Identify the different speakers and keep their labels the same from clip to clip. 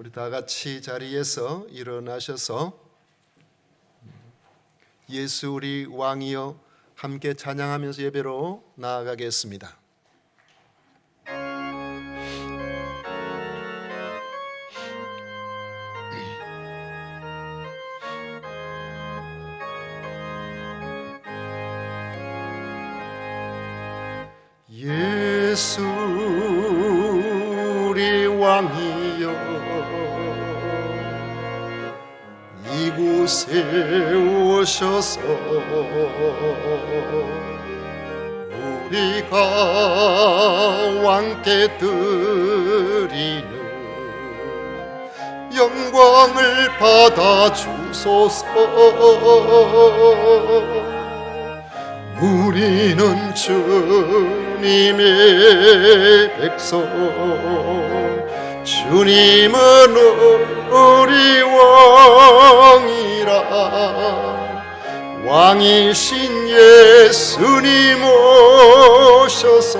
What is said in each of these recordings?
Speaker 1: 우리 다 같이 자리에서 일어나셔서 예수 우리 왕이여 함께 찬양하면서 예배로 나아가겠습니다. 예수 우리 왕이여 이곳에 오셔서 우리가 왕께 드리는 영광을 받아 주소서. 우리는 주님의 백성, 주님은 우리 왕이라. 왕이신 예수님 오셔서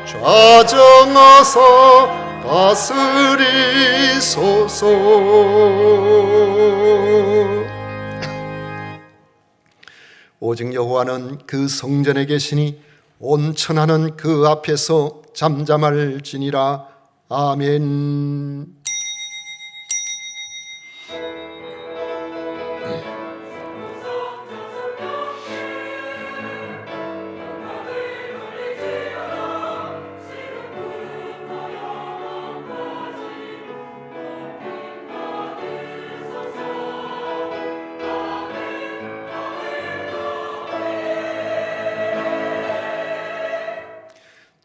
Speaker 1: 좌정하사 다스리소서. 오직 여호와는 그 성전에 계시니 온 천하는 그 앞에서 잠잠할지니라. 아멘.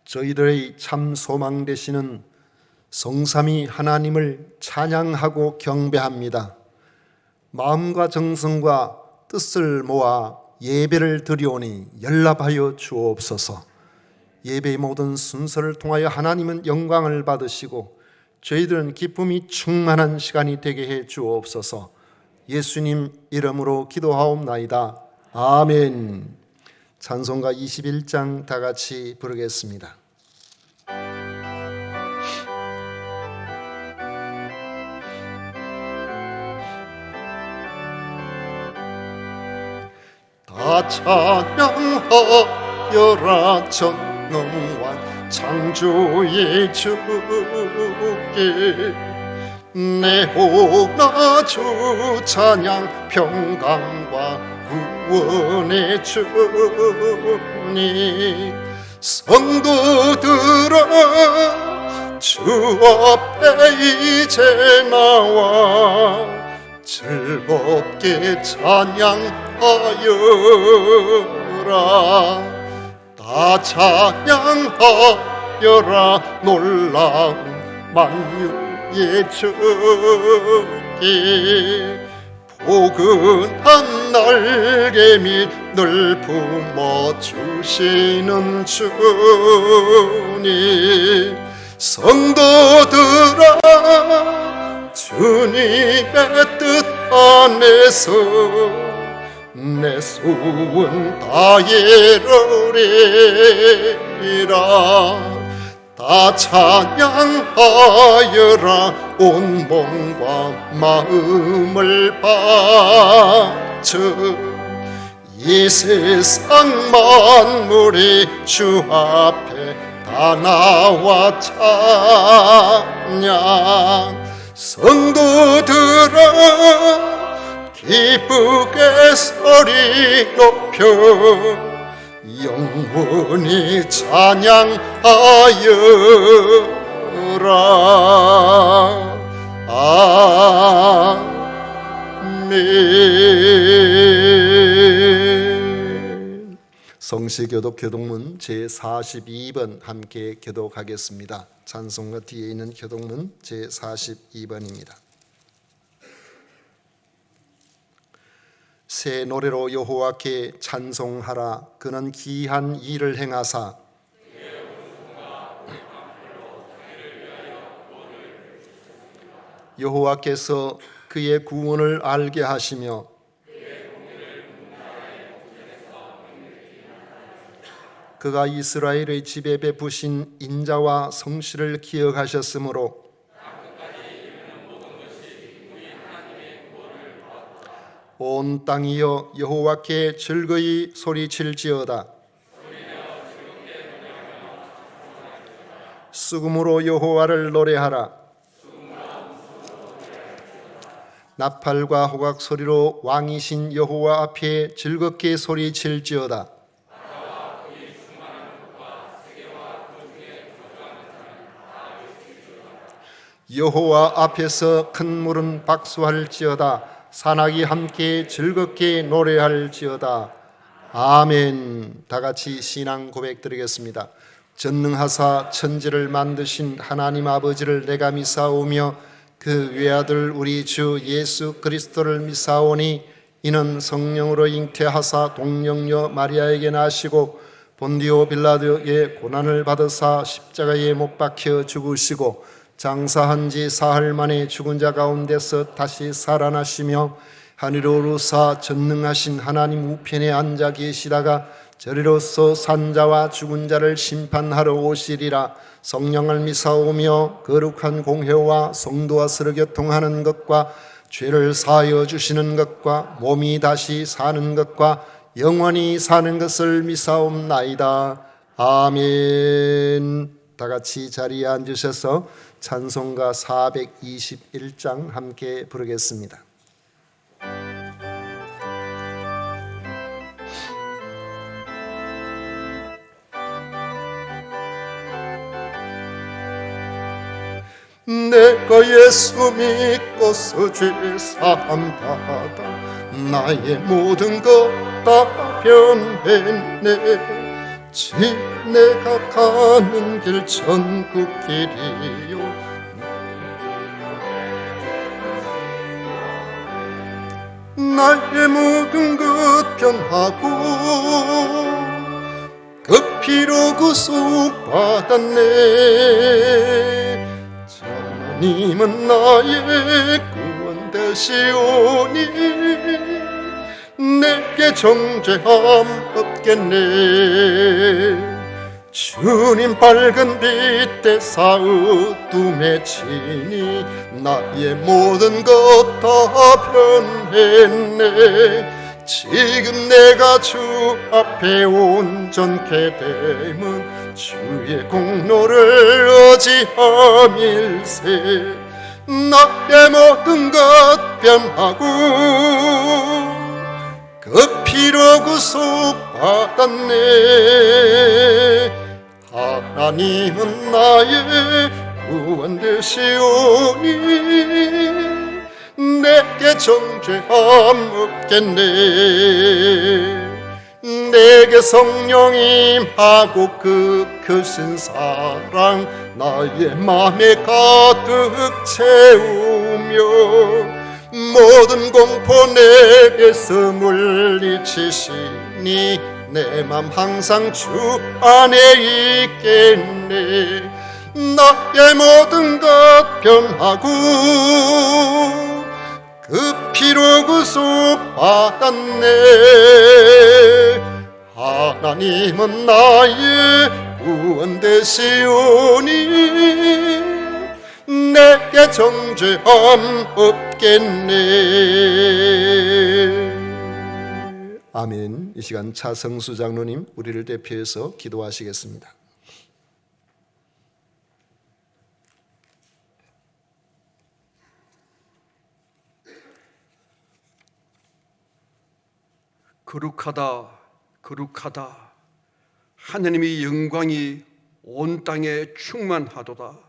Speaker 1: 저희들의 참 소망 되시는 성삼위 하나님을 찬양하고 경배합니다. 마음과 정성과 뜻을 모아 예배를 드리오니 연락하여 주옵소서. 예배의 모든 순서를 통하여 하나님은 영광을 받으시고 저희들은 기쁨이 충만한 시간이 되게 해 주옵소서. 예수님 이름으로 기도하옵나이다. 아멘. 찬송가 21장 다 같이 부르겠습니다. 다 찬양하여라 전능왕 창조의 주께. 내 오나 주 찬양 평강과 구원의 주님. 성도들아 주 앞에 이제 나와 즐겁게 찬양하여라. 다 찬양하여라 놀라운 만유의 주께. 포근한 날개 및 늘 품어주시는 주님. 성도들아 주님의 뜻 안에서 내 소원 다이루리라. 다 찬양하여라 온 몸과 마음을 바쳐. 이 세상 만물이 주 앞에 다 나와 찬양. 성도들아 기쁘게 소리 높여 영원히 찬양하여라. 아멘. 성시교독 교독문 제42번 함께 교독하겠습니다. 찬송가 뒤에 있는 교독문 제42번입니다. 새 노래로 여호와께 찬송하라. 그는 기이한 일을 행하사 여호와께서 그의 구원을 알게 하시며 그가 이스라엘의 집에 베푸신 인자와 성실을 기억하셨으므로 온 땅이여 여호와께 즐거이 소리칠지어다. 수금으로 여호와를 노래하라. 나팔과 호각 소리로 왕이신 여호와 앞에 즐겁게 소리칠지어다. 여호와 앞에서 큰 물은 박수할지어다. 산악이 함께 즐겁게 노래할지어다. 아멘. 다 같이 신앙 고백 드리겠습니다. 전능하사 천지를 만드신 하나님 아버지를 내가 믿사오며 그 외아들 우리 주 예수 그리스도를 믿사오니 이는 성령으로 잉태하사 동정녀 마리아에게 나시고 본디오 빌라도의 고난을 받으사 십자가에 못 박혀 죽으시고 장사한 지 사흘 만에 죽은 자 가운데서 다시 살아나시며 하늘로 오르사 전능하신 하나님 우편에 앉아 계시다가 저리로서 산자와 죽은 자를 심판하러 오시리라. 성령을 믿사오며 거룩한 공회와 성도와 서로 교통하는 것과 죄를 사하여 주시는 것과 몸이 다시 사는 것과 영원히 사는 것을 믿사옵나이다. 아멘. 다 같이 자리에 앉으셔서 찬송가 421장 함께 부르겠습니다. 내가 예수 믿고서 죄사함 받아 나의 모든 것 다 변했네. 내가 가는 길 천국 길이요 나의 모든 것 변하고 그 피로 구속받았네. 하나님은 나의 구원 되시오니 내게 정죄함 없겠네. 주님 밝은 빛에 사으둠에 치니 나의 모든 것 다 변했네. 지금 내가 주 앞에 온전케 됨은 주의 공로를 의지함일세. 나의 모든 것 변하고 그 피로 구속받았네. 하나님은 나의 구원 되시오니 내게 정죄함 없겠네. 내게 성령 임하고 그 크신 사랑 나의 맘에 가득 채우며 모든 공포 내게서 물리치시니 내 맘 항상 주 안에 있겠네. 나의 모든 것 변하고 그 피로 구속받았네. 하나님은 나의 구원 되시오니 내게 정죄함 없겠네. 아멘. 이 시간 차성수 장로님 우리를 대표해서 기도하시겠습니다.
Speaker 2: 거룩하다, 거룩하다. 하나님의 영광이 온 땅에 충만하도다.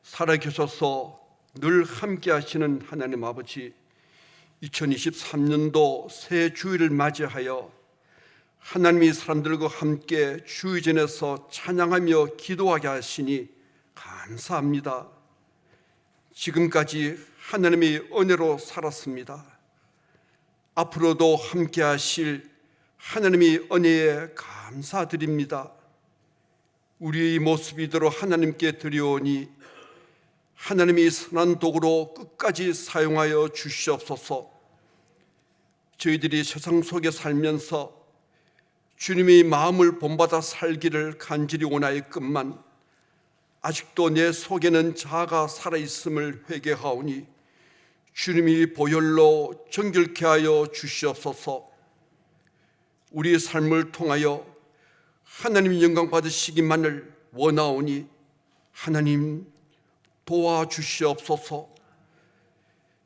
Speaker 2: 살아계셔서 늘 함께 하시는 하나님 아버지, 2023년도 새 주일을 맞이하여 하나님이 사람들과 함께 주의전에서 찬양하며 기도하게 하시니 감사합니다. 지금까지 하나님의 은혜로 살았습니다. 앞으로도 함께 하실 하나님의 은혜에 감사드립니다. 우리의 모습이대로 하나님께 드려오니 하나님이 선한 도구로 끝까지 사용하여 주시옵소서. 저희들이 세상 속에 살면서 주님의 마음을 본받아 살기를 간절히 원하였건만 아직도 내 속에는 자아가 살아있음을 회개하오니 주님이 보혈로 정결케 하여 주시옵소서. 우리의 삶을 통하여 하나님의 영광 받으시기만을 원하오니 하나님 도와주시옵소서.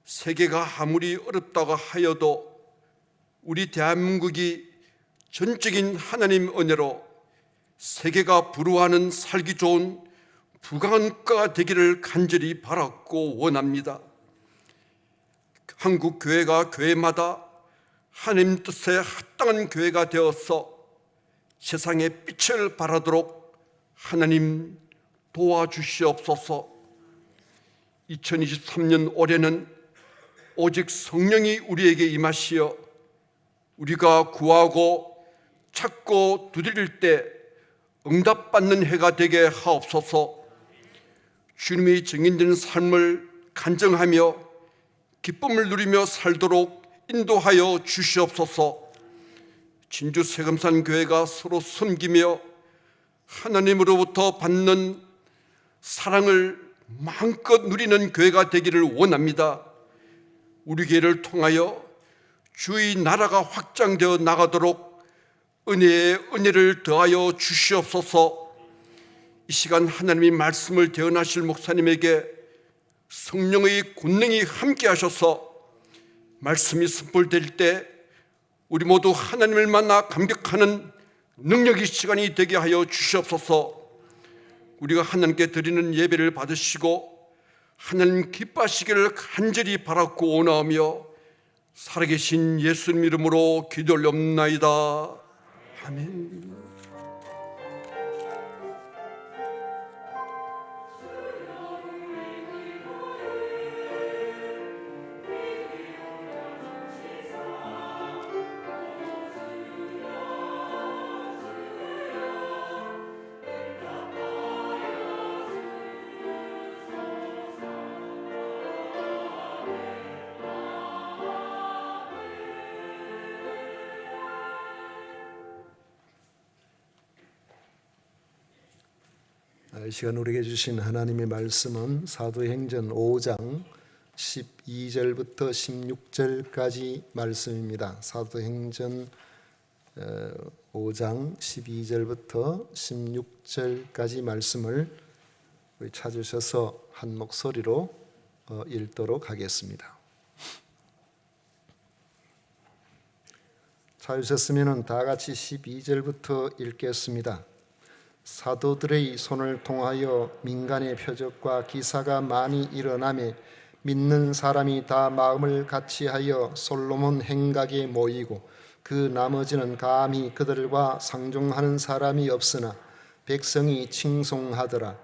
Speaker 2: 세계가 아무리 어렵다고 하여도 우리 대한민국이 전적인 하나님 은혜로 세계가 부러워하는 살기 좋은 부강한 국가가 되기를 간절히 바랐고 원합니다. 한국 교회가 교회마다 하나님 뜻에 합당한 교회가 되어서 세상의 빛을 발하도록 하나님 도와주시옵소서. 2023년 올해는 오직 성령이 우리에게 임하시어 우리가 구하고 찾고 두드릴 때 응답받는 해가 되게 하옵소서. 주님이 증인된 삶을 간증하며 기쁨을 누리며 살도록 인도하여 주시옵소서. 진주 세금산 교회가 서로 섬기며 하나님으로부터 받는 사랑을 마음껏 누리는 교회가 되기를 원합니다. 우리 교회를 통하여 주의 나라가 확장되어 나가도록 은혜에 은혜를 더하여 주시옵소서. 이 시간 하나님의 말씀을 대언하실 목사님에게 성령의 권능이 함께 하셔서 말씀이 선포될 때 우리 모두 하나님을 만나 감격하는 능력의 시간이 되게 하여 주시옵소서. 우리가 하나님께 드리는 예배를 받으시고 하나님 기뻐하시기를 간절히 바랐고 원하며 살아계신 예수님 이름으로 기도 올려옵나이다. 아멘.
Speaker 1: 이 시간 우리에게 주신 하나님의 말씀은 사도행전 5장 12절부터 16절까지 말씀입니다. 사도행전 5장 12절부터 16절까지 말씀을 우리 찾으셔서 한 목소리로 읽도록 하겠습니다. 찾으셨으면 다 같이 12절부터 읽겠습니다. 사도들의 손을 통하여 민간의 표적과 기사가 많이 일어나매 믿는 사람이 다 마음을 같이하여 솔로몬 행각에 모이고 그 나머지는 감히 그들과 상종하는 사람이 없으나 백성이 칭송하더라.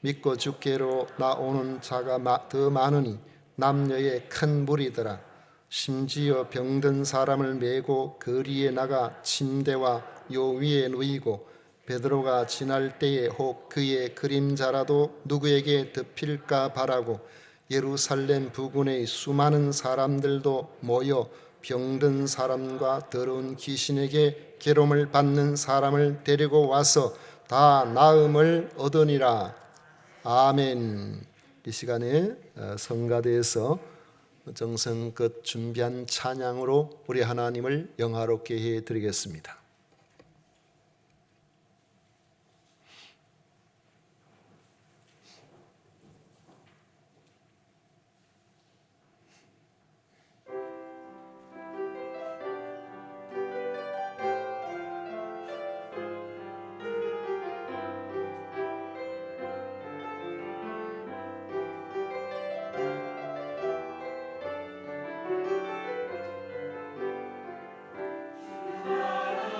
Speaker 1: 믿고 주께로 나오는 자가 더 많으니 남녀의 큰 무리더라. 심지어 병든 사람을 메고 거리에 나가 침대와 요 위에 누이고 베드로가 지날 때에 혹 그의 그림자라도 누구에게 덮일까 바라고 예루살렘 부근의 수많은 사람들도 모여 병든 사람과 더러운 귀신에게 괴로움을 받는 사람을 데리고 와서 다 나음을 얻으니라. 아멘. 이 시간에 성가대에서 정성껏 준비한 찬양으로 우리 하나님을 영화롭게 해드리겠습니다.
Speaker 3: 나라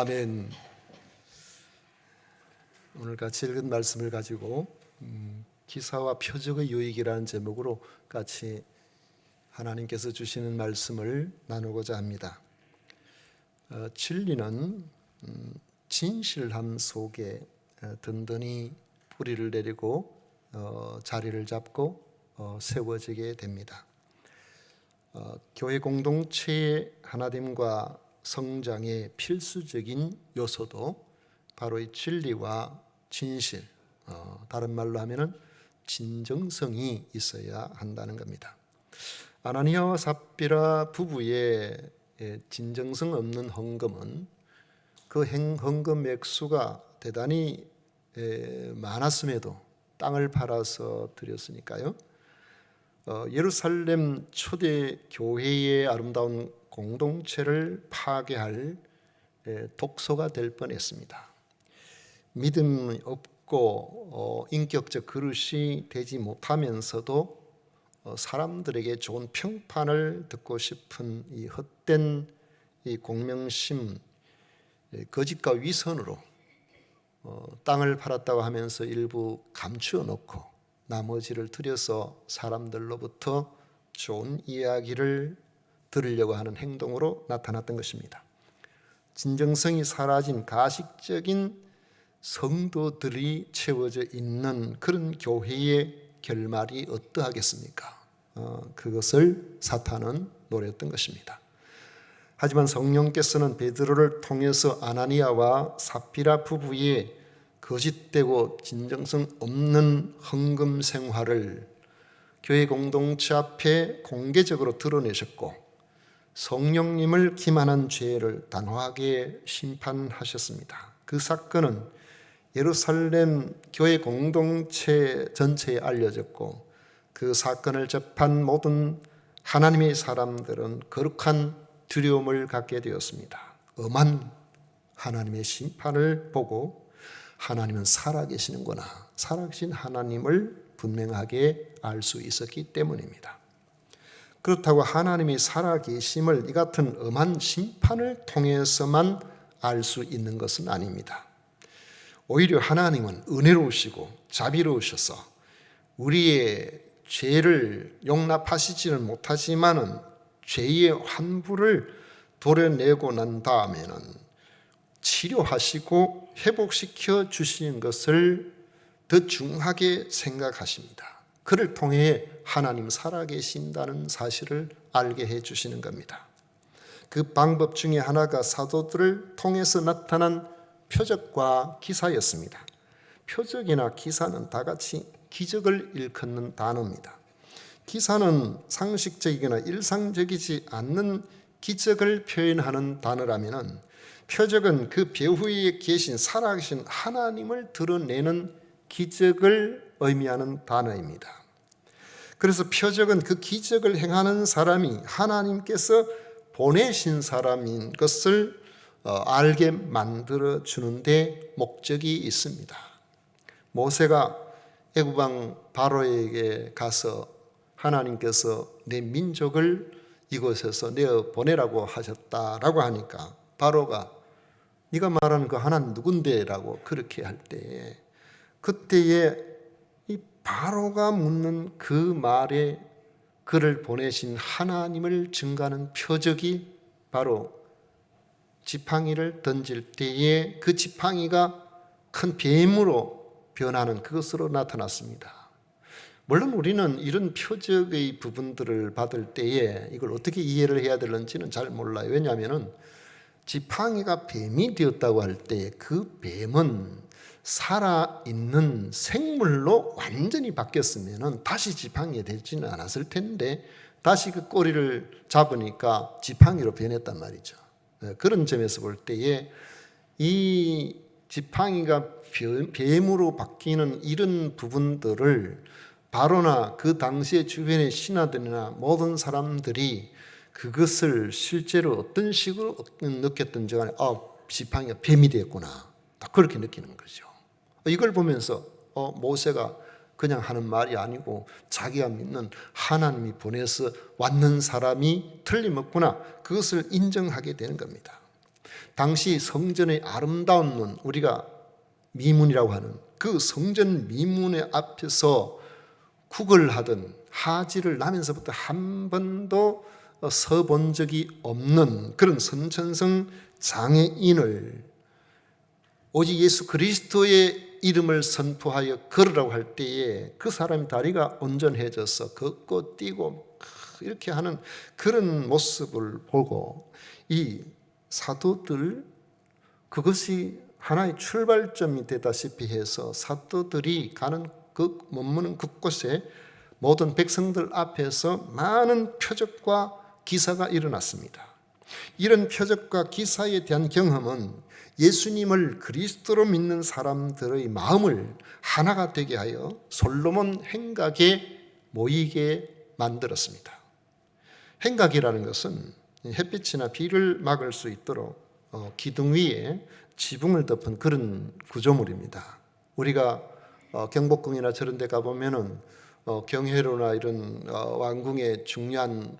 Speaker 1: 아멘. 오늘 같이 읽은 말씀을 가지고 기사와 표적의 유익이라는 제목으로 같이 하나님께서 주시는 말씀을 나누고자 합니다. 진리는 진실함 속에 든든히 뿌리를 내리고 자리를 잡고 세워지게 됩니다. 교회 공동체의 하나됨과 성장의 필수적인 요소도 바로 이 진리와 진실, 다른 말로 하면은 진정성이 있어야 한다는 겁니다. 아나니아와 삽비라 부부의 진정성 없는 헌금은 그 헌금 액수가 대단히 많았음에도 땅을 팔아서 드렸으니까요. 예루살렘 초대 교회의 아름다운 공동체를 파괴할 독소가 될 뻔했습니다. 믿음이 없고 인격적 그릇이 되지 못하면서도 사람들에게 좋은 평판을 듣고 싶은 이 헛된 이 공명심, 거짓과 위선으로 땅을 팔았다고 하면서 일부 감추어 놓고 나머지를 들여서 사람들로부터 좋은 이야기를 들으려고 하는 행동으로 나타났던 것입니다. 진정성이 사라진 가식적인 성도들이 채워져 있는 그런 교회의 결말이 어떠하겠습니까? 그것을 사탄은 노렸던 것입니다. 하지만 성령께서는 베드로를 통해서 아나니아와 삽비라 부부의 거짓되고 진정성 없는 헌금 생활을 교회 공동체 앞에 공개적으로 드러내셨고 성령님을 기만한 죄를 단호하게 심판하셨습니다. 그 사건은 예루살렘 교회 공동체 전체에 알려졌고 그 사건을 접한 모든 하나님의 사람들은 거룩한 두려움을 갖게 되었습니다. 엄한 하나님의 심판을 보고 하나님은 살아계시는구나, 살아계신 하나님을 분명하게 알 수 있었기 때문입니다. 그렇다고 하나님이 살아계심을 이 같은 엄한 심판을 통해서만 알 수 있는 것은 아닙니다. 오히려 하나님은 은혜로우시고 자비로우셔서 우리의 죄를 용납하시지는 못하지만은 죄의 환부를 도려내고 난 다음에는 치료하시고 회복시켜 주시는 것을 더 중하게 생각하십니다. 그를 통해 하나님 살아계신다는 사실을 알게 해 주시는 겁니다. 그 방법 중에 하나가 사도들을 통해서 나타난 표적과 기사였습니다. 표적이나 기사는 다 같이 기적을 일컫는 단어입니다. 기사는 상식적이거나 일상적이지 않는 기적을 표현하는 단어라면 표적은 그 배후에 계신 살아계신 하나님을 드러내는 기적을 의미하는 단어입니다. 그래서 표적은 그 기적을 행하는 사람이 하나님께서 보내신 사람인 것을 알게 만들어 주는데 목적이 있습니다. 모세가 애굽왕 바로에게 가서 하나님께서 내 민족을 이곳에서 내어 보내라고 하셨다라고 하니까 바로가 네가 말하는 그 하나님 누군데? 라고 그렇게 할 때에 그때에 이 바로가 묻는 그 말에 그를 보내신 하나님을 증거하는 표적이 바로 지팡이를 던질 때에 그 지팡이가 큰 뱀으로 변하는 그것으로 나타났습니다. 물론 우리는 이런 표적의 부분들을 받을 때에 이걸 어떻게 이해를 해야 되는지는 잘 몰라요. 왜냐하면 지팡이가 뱀이 되었다고 할 때 그 뱀은 살아있는 생물로 완전히 바뀌었으면 다시 지팡이가 되지는 않았을 텐데 다시 그 꼬리를 잡으니까 지팡이로 변했단 말이죠. 그런 점에서 볼 때에 이 지팡이가 뱀으로 바뀌는 이런 부분들을 바로나 그 당시의 주변의 신하들이나 모든 사람들이 그것을 실제로 어떤 식으로 느꼈든지 간에 지팡이가 뱀이 되었구나, 다 그렇게 느끼는 거죠. 이걸 보면서 모세가 그냥 하는 말이 아니고 자기가 믿는 하나님이 보내서 왔는 사람이 틀림없구나, 그것을 인정하게 되는 겁니다. 당시 성전의 아름다운 문, 우리가 미문이라고 하는 그 성전 미문의 앞에서 국을 하던 하지를 나면서부터 한 번도 서본 적이 없는 그런 선천성 장애인을 오직 예수 그리스도의 이름을 선포하여 걸으라고 할 때에 그 사람의 다리가 온전해져서 걷고 뛰고 이렇게 하는 그런 모습을 보고 이 사도들, 그것이 하나의 출발점이 되다시피 해서 사도들이 가는 그 머무는 그곳에 모든 백성들 앞에서 많은 표적과 기사가 일어났습니다. 이런 표적과 기사에 대한 경험은 예수님을 그리스도로 믿는 사람들의 마음을 하나가 되게 하여 솔로몬 행각에 모이게 만들었습니다. 행각이라는 것은 햇빛이나 비를 막을 수 있도록 기둥 위에 지붕을 덮은 그런 구조물입니다. 우리가 경복궁이나 저런 데 가보면은 경회로나 이런 왕궁의 중요한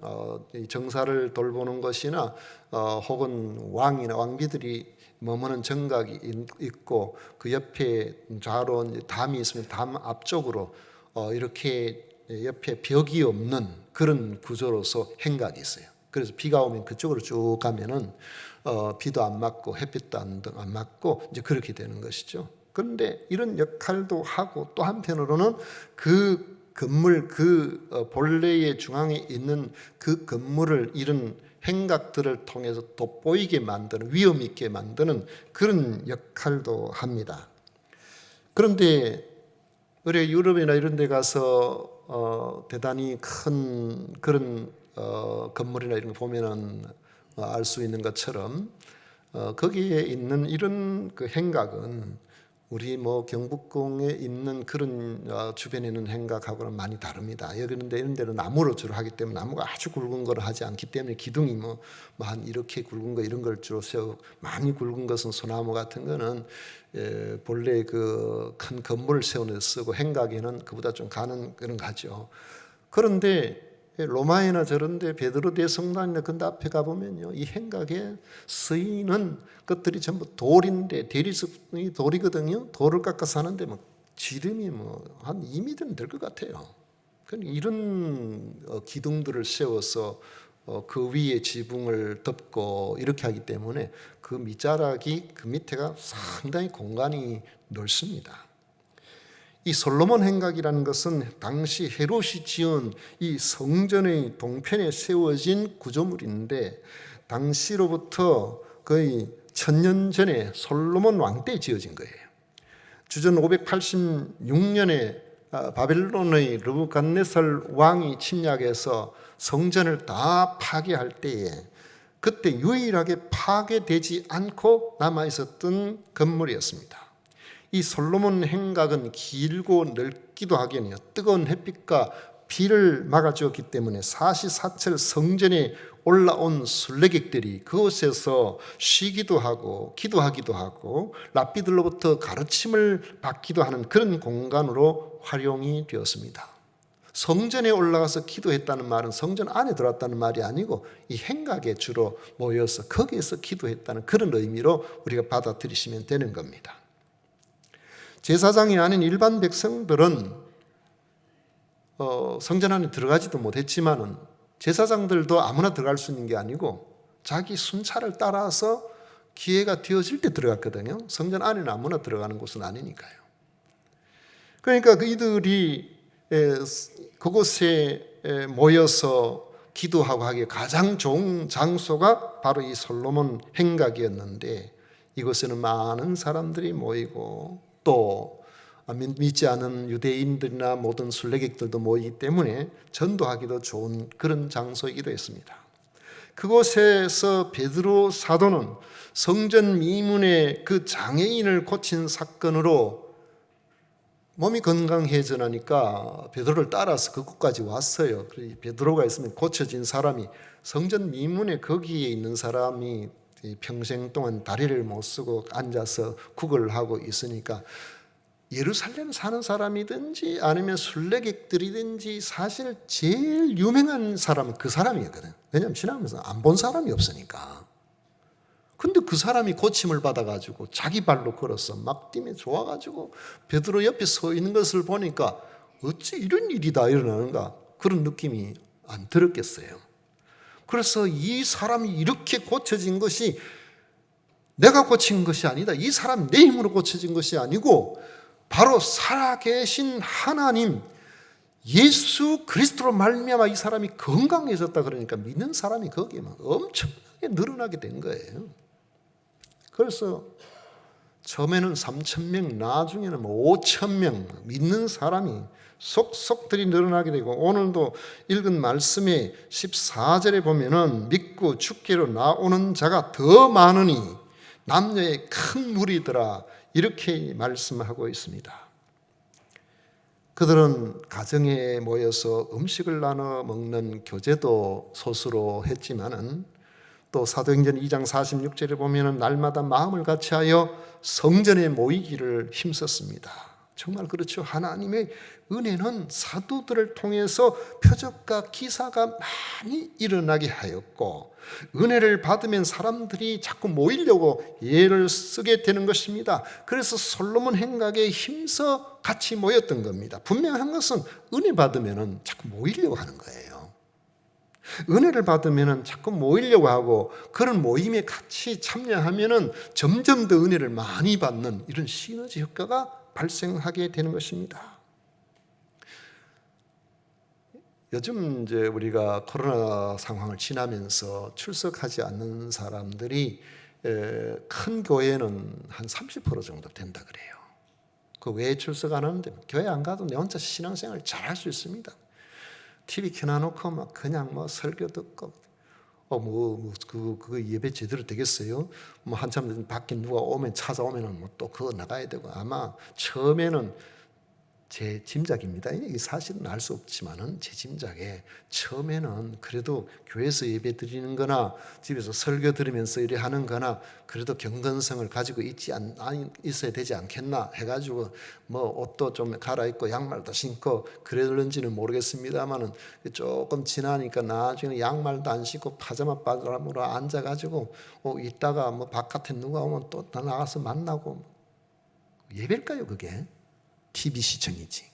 Speaker 1: 정사를 돌보는 것이나 혹은 왕이나 왕비들이 머무는 정각이 있고 그 옆에 좌로 담이 있으면 담 앞쪽으로 이렇게 옆에 벽이 없는 그런 구조로서 행각이 있어요. 그래서 비가 오면 그쪽으로 쭉 가면은 비도 안 맞고 햇빛도 안 맞고 이제 그렇게 되는 것이죠. 그런데 이런 역할도 하고 또 한편으로는 그 건물 그 본래의 중앙에 있는 그 건물을 이런 행각들을 통해서 돋보이게 만드는 위험 있게 만드는 그런 역할도 합니다. 그런데 우리 유럽이나 이런 데 가서 대단히 큰 그런 건물이나 이런 거 보면은 알 수 있는 것처럼 거기에 있는 이런 그 행각은 우리 뭐 경복궁에 있는 그런 주변에 있는 행각하고는 많이 다릅니다. 여기는 이런 데는 나무로 주로 하기 때문에 나무가 아주 굵은 걸 하지 않기 때문에 기둥이 뭐 한 이렇게 굵은 거 이런 걸 주로 세우고 많이 굵은 것은 소나무 같은 거는 본래 그 큰 건물을 세우는 데 쓰고 행각에는 그보다 좀 가는 그런 가죠. 그런데 로마에나 저런데 베드로 대성당이나 근데 앞에 가보면요, 이 행각에 쓰이는 것들이 전부 돌인데 대리석이 돌이거든요. 돌을 깎아서 하는데 뭐 지름이 뭐 한 2m는 될 것 같아요. 이런 기둥들을 세워서 그 위에 지붕을 덮고 이렇게 하기 때문에 그 밑자락이 그 밑에가 상당히 공간이 넓습니다. 이 솔로몬 행각이라는 것은 당시 헤롯이 지은 이 성전의 동편에 세워진 구조물인데 당시로부터 거의 1000년 전에 솔로몬 왕 때 지어진 거예요. 주전 586년에 바벨론의 르부갓네살 왕이 침략해서 성전을 다 파괴할 때에 그때 유일하게 파괴되지 않고 남아있었던 건물이었습니다. 이 솔로몬 행각은 길고 넓기도 하겠네요. 뜨거운 햇빛과 비를 막아주었기 때문에 사시사철 성전에 올라온 순례객들이 그곳에서 쉬기도 하고 기도하기도 하고 랍비들로부터 가르침을 받기도 하는 그런 공간으로 활용이 되었습니다. 성전에 올라가서 기도했다는 말은 성전 안에 들어왔다는 말이 아니고 이 행각에 주로 모여서 거기에서 기도했다는 그런 의미로 우리가 받아들이시면 되는 겁니다. 제사장이 아닌 일반 백성들은 성전 안에 들어가지도 못했지만은 제사장들도 아무나 들어갈 수 있는 게 아니고 자기 순찰을 따라서 기회가 되어질 때 들어갔거든요. 성전 안에는 아무나 들어가는 곳은 아니니까요. 그러니까 이들이 그곳에 모여서 기도하고 하기에 가장 좋은 장소가 바로 이 솔로몬 행각이었는데 이곳에는 많은 사람들이 모이고 또 믿지 않은 유대인들이나 모든 순례객들도 모이기 때문에 전도하기도 좋은 그런 장소이기도 했습니다. 그곳에서 베드로 사도는 성전 미문의 그 장애인을 고친 사건으로 몸이 건강해지니까 베드로를 따라서 그곳까지 왔어요. 베드로가 있으면 고쳐진 사람이 성전 미문에 거기에 있는 사람이 평생 동안 다리를 못 쓰고 앉아서 국을 하고 있으니까 예루살렘 사는 사람이든지 아니면 순례객들이든지 사실 제일 유명한 사람은 그 사람이었거든. 왜냐하면 지나면서 안 본 사람이 없으니까. 근데 그 사람이 고침을 받아가지고 자기 발로 걸어서 막 뛰면 좋아가지고 베드로 옆에 서 있는 것을 보니까 어찌 이런 일이 다 일어나는가 그런 느낌이 안 들었겠어요. 그래서 이 사람이 이렇게 고쳐진 것이 내가 고친 것이 아니다. 이 사람이 내 힘으로 고쳐진 것이 아니고 바로 살아계신 하나님 예수 그리스도로 말미암아 이 사람이 건강해졌다. 그러니까 믿는 사람이 거기에 막 엄청나게 늘어나게 된 거예요. 그래서 처음에는 3,000명, 나중에는 5,000명 믿는 사람이 속속들이 늘어나게 되고, 오늘도 읽은 말씀의 14절에 보면은 믿고 주께로 나오는 자가 더 많으니 남녀의 큰 무리더라, 이렇게 말씀하고 있습니다. 그들은 가정에 모여서 음식을 나눠 먹는 교제도 소수로 했지만은 또 사도행전 2장 46절에 보면은 날마다 마음을 같이하여 성전에 모이기를 힘썼습니다. 정말 그렇죠. 하나님의 은혜는 사도들을 통해서 표적과 기사가 많이 일어나게 하였고, 은혜를 받으면 사람들이 자꾸 모이려고 예를 쓰게 되는 것입니다. 그래서 솔로몬 행각에 힘써 같이 모였던 겁니다. 분명한 것은 은혜 받으면 자꾸 모이려고 하는 거예요. 은혜를 받으면 자꾸 모이려고 하고, 그런 모임에 같이 참여하면 점점 더 은혜를 많이 받는 이런 시너지 효과가 발생하게 되는 것입니다. 요즘 이제 우리가 코로나 상황을 지나면서 출석하지 않는 사람들이 큰 교회는 한 30% 정도 된다 그래요. 그 왜 출석 안 하는데, 교회 안 가도 내 혼자 신앙생활 잘 할 수 있습니다. TV 켜놔놓고 막 그냥 뭐 설교 듣고, 그거 예배 제대로 되겠어요? 뭐 한참 밖에 누가 오면 찾아오면은 뭐 또 그거 나가야 되고, 아마 처음에는 제 짐작입니다. 이게 사실은 알 수 없지만은 제 짐작에 처음에는 그래도 교회에서 예배 드리는 거나 집에서 설교 들으면서 이래 하는 거나 그래도 경건성을 가지고 있어야 되지 않겠나 해가지고 뭐 옷도 좀 갈아입고 양말도 신고 그랬는지는 모르겠습니다만은 조금 지나니까 나중에 양말도 안 신고 파자마 바람으로 앉아가지고 이따가 뭐 바깥에 누가 오면 또 나가서 만나고, 예배일까요 그게? TV 시청이지.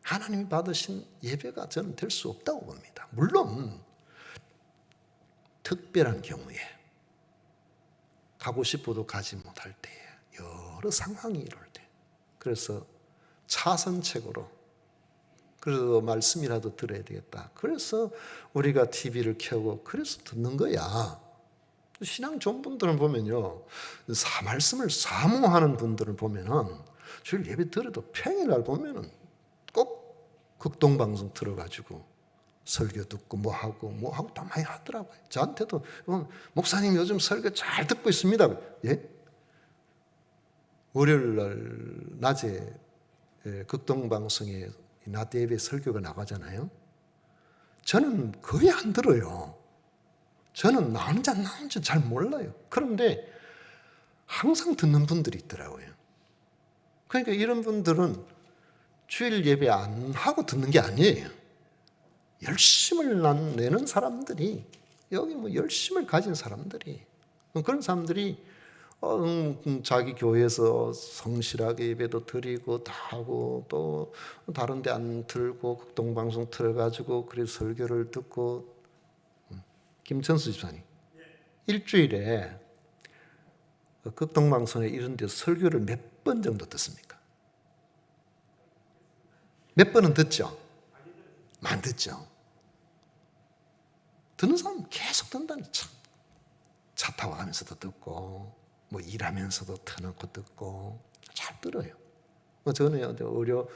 Speaker 1: 하나님이 받으신 예배가 저는 될 수 없다고 봅니다. 물론 특별한 경우에 가고 싶어도 가지 못할 때에, 여러 상황이 이럴 때, 그래서 차선책으로 그래도 말씀이라도 들어야 되겠다. 그래서 우리가 TV를 켜고 그래서 듣는 거야. 신앙 좋은 분들은 보면요, 말씀을 사모하는 분들을 보면은 주일 예배 들어도 평일날 보면은 꼭 극동방송 들어가지고 설교 듣고 뭐 하고 다 많이 하더라고요. 저한테도 목사님 요즘 설교 잘 듣고 있습니다. 예? 월요일날 낮에 극동방송에 낮 예배 설교가 나가잖아요. 저는 거의 안 들어요. 저는 나온지 잘 몰라요. 그런데 항상 듣는 분들이 있더라고요. 그러니까 이런 분들은 주일 예배 안 하고 듣는 게 아니에요. 열심을 내는 사람들이, 여기 뭐 열심을 가진 사람들이, 그런 사람들이 자기 교회에서 성실하게 예배도 드리고 다 하고, 또 다른 데 안 들고 극동방송 틀어가지고 그래서 설교를 듣고. 김천수 집사님, 일주일에 극동방송에 이런 데 설교를 몇 번 정도 듣습니까? 몇 번은 듣죠? 많이 듣죠? 듣는 사람은 계속 듣는다니. 차 타고 가면서도 듣고, 뭐 일하면서도 터놓고 듣고, 잘 들어요. 저는 의료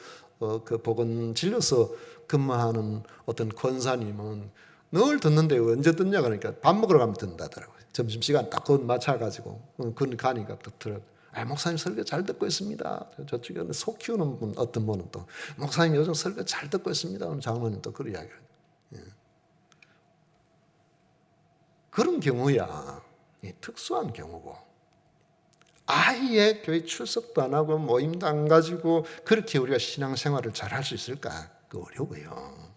Speaker 1: 그 보건진료소 근무하는 어떤 권사님은 늘 듣는데 언제 듣냐 그러니까 밥 먹으러 가면 듣는다더라고요. 점심시간 딱 그것 맞춰가지고 그건 가니까 또 들어. 목사님 설교 잘 듣고 있습니다. 저쪽에 소 키우는 분, 어떤 분은 또 목사님 요즘 설교 잘 듣고 있습니다. 장로님 또 그런 이야기를. 그런 경우야 특수한 경우고, 아예 교회 출석도 안 하고 모임도 안 가지고 그렇게 우리가 신앙생활을 잘 할 수 있을까? 그 어려워요.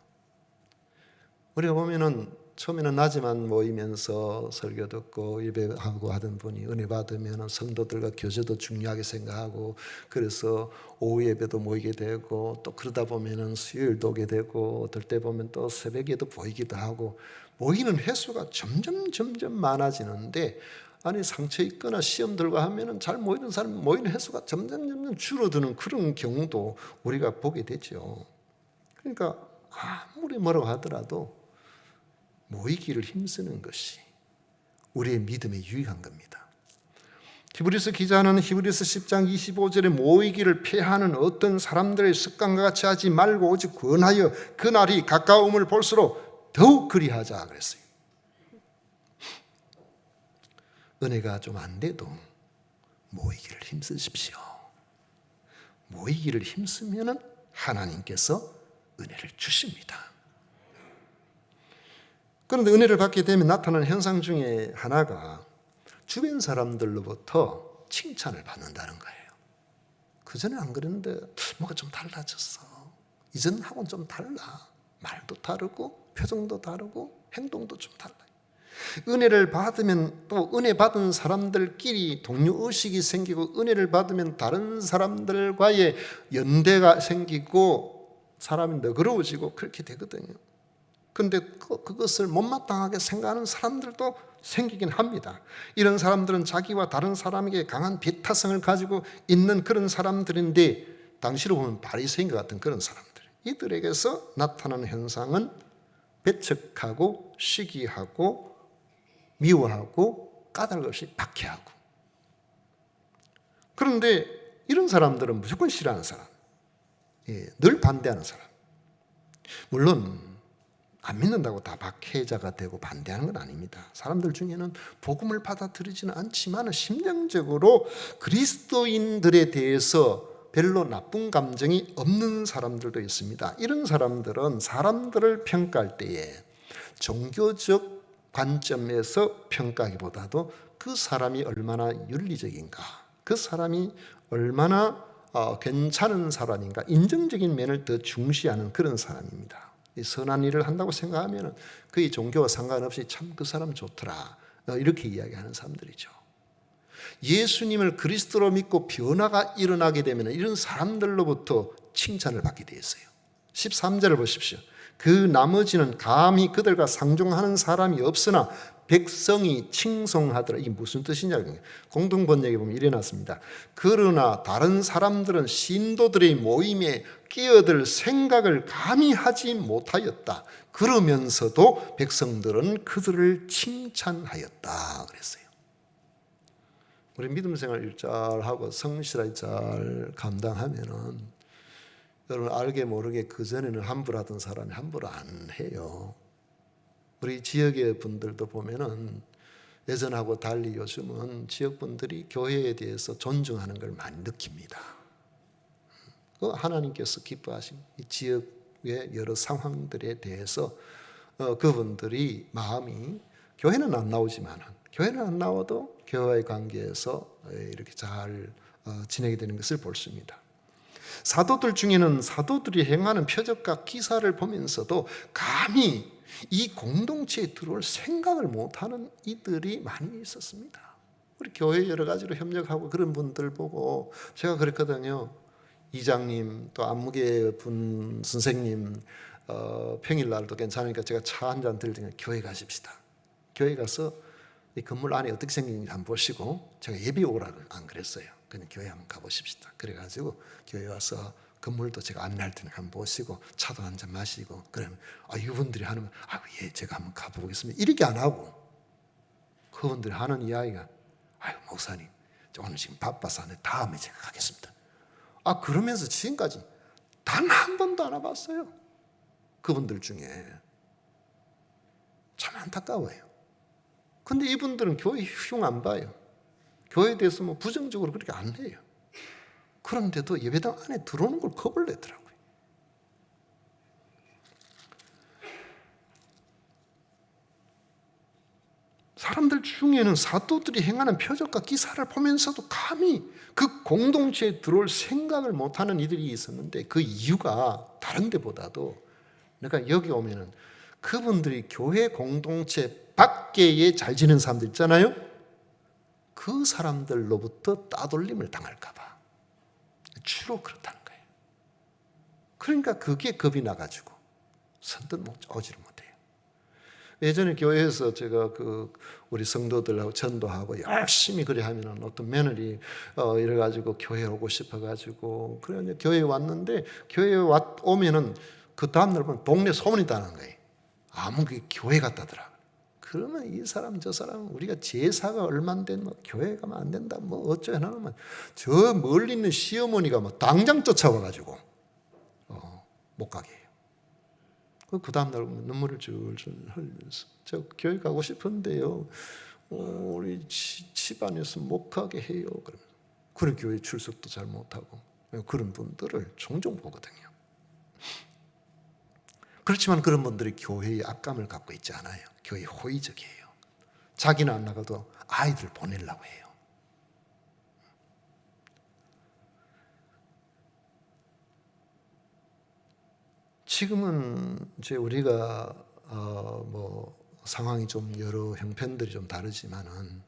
Speaker 1: 우리가 보면은 처음에는 낮에만 모이면서 설교 듣고 예배하고 하던 분이 은혜 받으면 성도들과 교제도 중요하게 생각하고, 그래서 오후 예배도 모이게 되고, 또 그러다 보면은 수요일도 오게 되고, 어떨 때 보면 또 새벽에도 보이기도 하고, 모이는 횟수가 점점 많아지는데, 안에 상처 있거나 시험 들고 하면은 잘 모이는 사람, 모이는 횟수가 점점 줄어드는 그런 경우도 우리가 보게 되죠. 그러니까 아무리 뭐라고 하더라도 모이기를 힘쓰는 것이 우리의 믿음에 유익한 겁니다. 히브리서 기자는 히브리서 10장 25절에 모이기를 폐하는 어떤 사람들의 습관과 같이 하지 말고 오직 권하여 그날이 가까움을 볼수록 더욱 그리하자 그랬어요. 은혜가 좀 안 돼도 모이기를 힘쓰십시오. 모이기를 힘쓰면 하나님께서 은혜를 주십니다. 그런데 은혜를 받게 되면 나타나는 현상 중에 하나가 주변 사람들로부터 칭찬을 받는다는 거예요. 그전에 안 그랬는데 뭔가 좀 달라졌어. 이전하고는 좀 달라. 말도 다르고 표정도 다르고 행동도 좀 달라요. 은혜를 받으면 또 은혜 받은 사람들끼리 동료의식이 생기고, 은혜를 받으면 다른 사람들과의 연대가 생기고 사람이 너그러워지고 그렇게 되거든요. 그런데 그것을 못마땅하게 생각하는 사람들도 생기긴 합니다. 이런 사람들은 자기와 다른 사람에게 강한 배타성을 가지고 있는 그런 사람들인데, 당시로 보면 바리새인과 같은 그런 사람들, 이들에게서 나타나는 현상은 배척하고 시기하고 미워하고 까닭 없이 박해하고. 그런데 이런 사람들은 무조건 싫어하는 사람, 늘 반대하는 사람. 물론 안 믿는다고 다 박해자가 되고 반대하는 건 아닙니다. 사람들 중에는 복음을 받아들이지는 않지만 심정적으로 그리스도인들에 대해서 별로 나쁜 감정이 없는 사람들도 있습니다. 이런 사람들은 사람들을 평가할 때에 종교적 관점에서 평가하기보다도 그 사람이 얼마나 윤리적인가, 그 사람이 얼마나 괜찮은 사람인가, 인정적인 면을 더 중시하는 그런 사람입니다. 선한 일을 한다고 생각하면 그의 종교와 상관없이 참 그 사람 좋더라, 이렇게 이야기하는 사람들이죠. 예수님을 그리스도로 믿고 변화가 일어나게 되면 이런 사람들로부터 칭찬을 받게 되어 있어요. 13절을 보십시오. 그 나머지는 감히 그들과 상종하는 사람이 없으나 백성이 칭송하더라. 이게 무슨 뜻이냐고요. 공동번역에 보면 이래 놨습니다. 그러나 다른 사람들은 신도들의 모임에 끼어들 생각을 감히 하지 못하였다. 그러면서도 백성들은 그들을 칭찬하였다 그랬어요. 우리 믿음 생활 잘하고 성실하게 잘 감당하면은, 여러분 알게 모르게 그전에는 함부로 하던 사람이 함부로 안 해요. 우리 지역의 분들도 보면은 예전하고 달리 요즘은 지역분들이 교회에 대해서 존중하는 걸 많이 느낍니다. 하나님께서 기뻐하신 이 지역의 여러 상황들에 대해서 그분들이 마음이, 교회는 안 나오지만, 교회는 안 나와도 교회와의 관계에서 이렇게 잘 지내게 되는 것을 볼 수 있습니다. 사도들 중에는 사도들이 행하는 표적과 기사를 보면서도 감히 이 공동체에 들어올 생각을 못하는 이들이 많이 있었습니다. 우리 교회 여러 가지로 협력하고 그런 분들 보고 제가 그랬거든요. 이장님, 또 안무계 분 선생님, 평일날도 괜찮으니까 제가 차 한 잔 들더니 교회 가십시다. 교회 가서 이 건물 안에 어떻게 생긴지 한번 보시고, 제가 예비 오라고 안 그랬어요. 그냥 교회 한번 가보십시다. 그래가지고 교회 와서 건물도 제가 안내할 테니 한번 보시고 차도 한잔 마시고, 그러면 이분들이 하는 예, 제가 한번 가보겠습니다. 이렇게 안 하고 그분들이 하는 이야기가 목사님 오늘 지금 바빠서 안 해. 다음에 제가 가겠습니다. 그러면서 지금까지 단 한 번도 안 와봤어요. 그분들 중에 참 안타까워요. 근데 이분들은 교회 흉 안 봐요. 교회에 대해서 부정적으로 그렇게 안 해요. 그런데도 예배당 안에 들어오는 걸 겁을 내더라고요. 사람들 중에는 사도들이 행하는 표적과 기사를 보면서도 감히 그 공동체에 들어올 생각을 못하는 이들이 있었는데, 그 이유가 다른 데보다도, 그러니까 여기 오면은 그분들이 교회 공동체 밖에 잘 지내는 사람들 있잖아요. 그 사람들로부터 따돌림을 당할까 봐 주로 그렇다는 거예요. 그러니까 그게 겁이 나가지고 선뜻 오지를 못해요. 예전에 교회에서 제가 우리 성도들하고 전도하고 열심히 그래 하면은 어떤 며느리 이래가지고 교회 오고 싶어가지고 그래 이제 교회에 왔는데 교회에 오면은 그 다음날 보면 동네 소문이 나는 거예요. 아무 게 교회 같다더라. 그러면 이 사람 저 사람 우리가 제사가 얼마인데 뭐 교회 가면 안 된다 뭐 어쩌나 하면 저 멀리 있는 시어머니가 뭐 당장 쫓아와가지고 못 가게 해요. 그 다음날 눈물을 줄줄 흘리면서 저 교회 가고 싶은데요 우리 집안에서 못 가게 해요. 그러면서 그런 교회 출석도 잘 못하고 그런 분들을 종종 보거든요. 그렇지만 그런 분들이 교회의 악감을 갖고 있지 않아요. 교회 호의적이에요. 자기는 안 나가도 아이들 보내려고 해요. 지금은 이제 우리가 뭐 상황이 좀 여러 형편들이 좀 다르지만은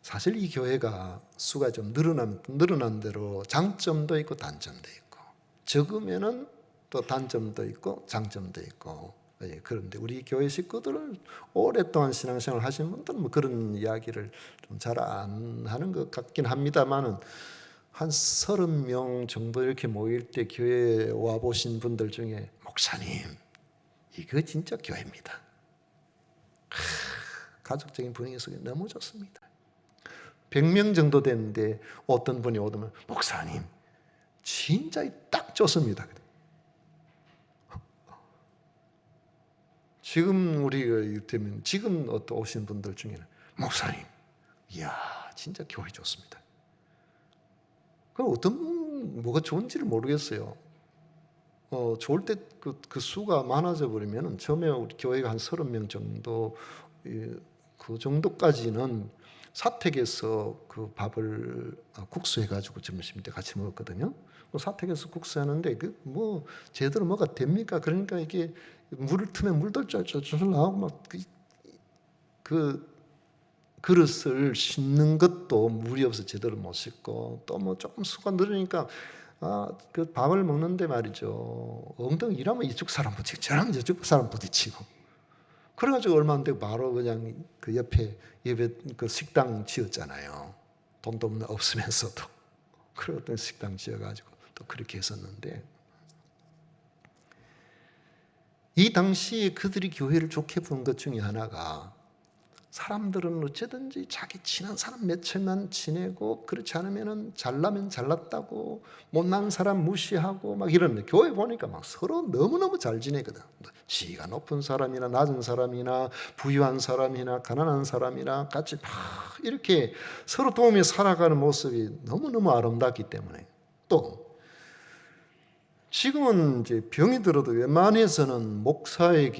Speaker 1: 사실 이 교회가 수가 좀 늘어난 대로 장점도 있고 단점도 있고 적으면은 또 단점도 있고 장점도 있고 그런데 우리 교회 식구들은 오랫동안 신앙생활 하신 분들은 뭐 그런 이야기를 좀 잘 안 하는 것 같긴 합니다만은 한 30명 정도 이렇게 모일 때 교회에 와보신 분들 중에 목사님 이거 진짜 교회입니다. 가족적인 분위기 속에 너무 좋습니다. 100명 정도 됐는데 어떤 분이 오더면 목사님 진짜 딱 좋습니다. 지금 우리가 이를테면 지금 오신 분들 중에는 목사님 이야 진짜 교회 좋습니다. 그럼 어떤 뭐가 좋은지를 모르겠어요. 좋을 때 그 수가 많아져 버리면은 처음에 우리 교회가 한 30명 정도 그 정도까지는 사택에서 그 밥을 국수 해가지고 점심 때 같이 먹었거든요. 사택에서 국수 하는데 그 뭐 제대로 뭐가 됩니까? 그러니까 이게 물을 트면 물도 쫄쫄쫄 나오고 막 그 그릇을 씻는 것도 물이 없어 제대로 못 씻고 또 뭐 조금 수가 늘으니까 그 밥을 먹는데 말이죠. 엉덩이 이러면 이쪽 사람 부딪히고 저러면 저쪽 사람 부딪히고 그래가지고 얼마 안 되고 바로 그냥 그 옆에 그 식당 지었잖아요. 돈도 없으면서도 그래 어떤 식당 지어가지고 또 그렇게 했었는데 이 당시에 그들이 교회를 좋게 본 것 중에 하나가 사람들은 어쨌든지 자기 친한 사람 몇천만 지내고 그렇지 않으면 잘나면 잘났다고 못난 사람 무시하고 막 이러는데 교회 보니까 막 서로 너무너무 잘 지내거든. 지위가 높은 사람이나 낮은 사람이나 부유한 사람이나 가난한 사람이나 같이 막 이렇게 서로 도우며 살아가는 모습이 너무너무 아름답기 때문에 또 지금은 이제 병이 들어도 웬만해서는 목사님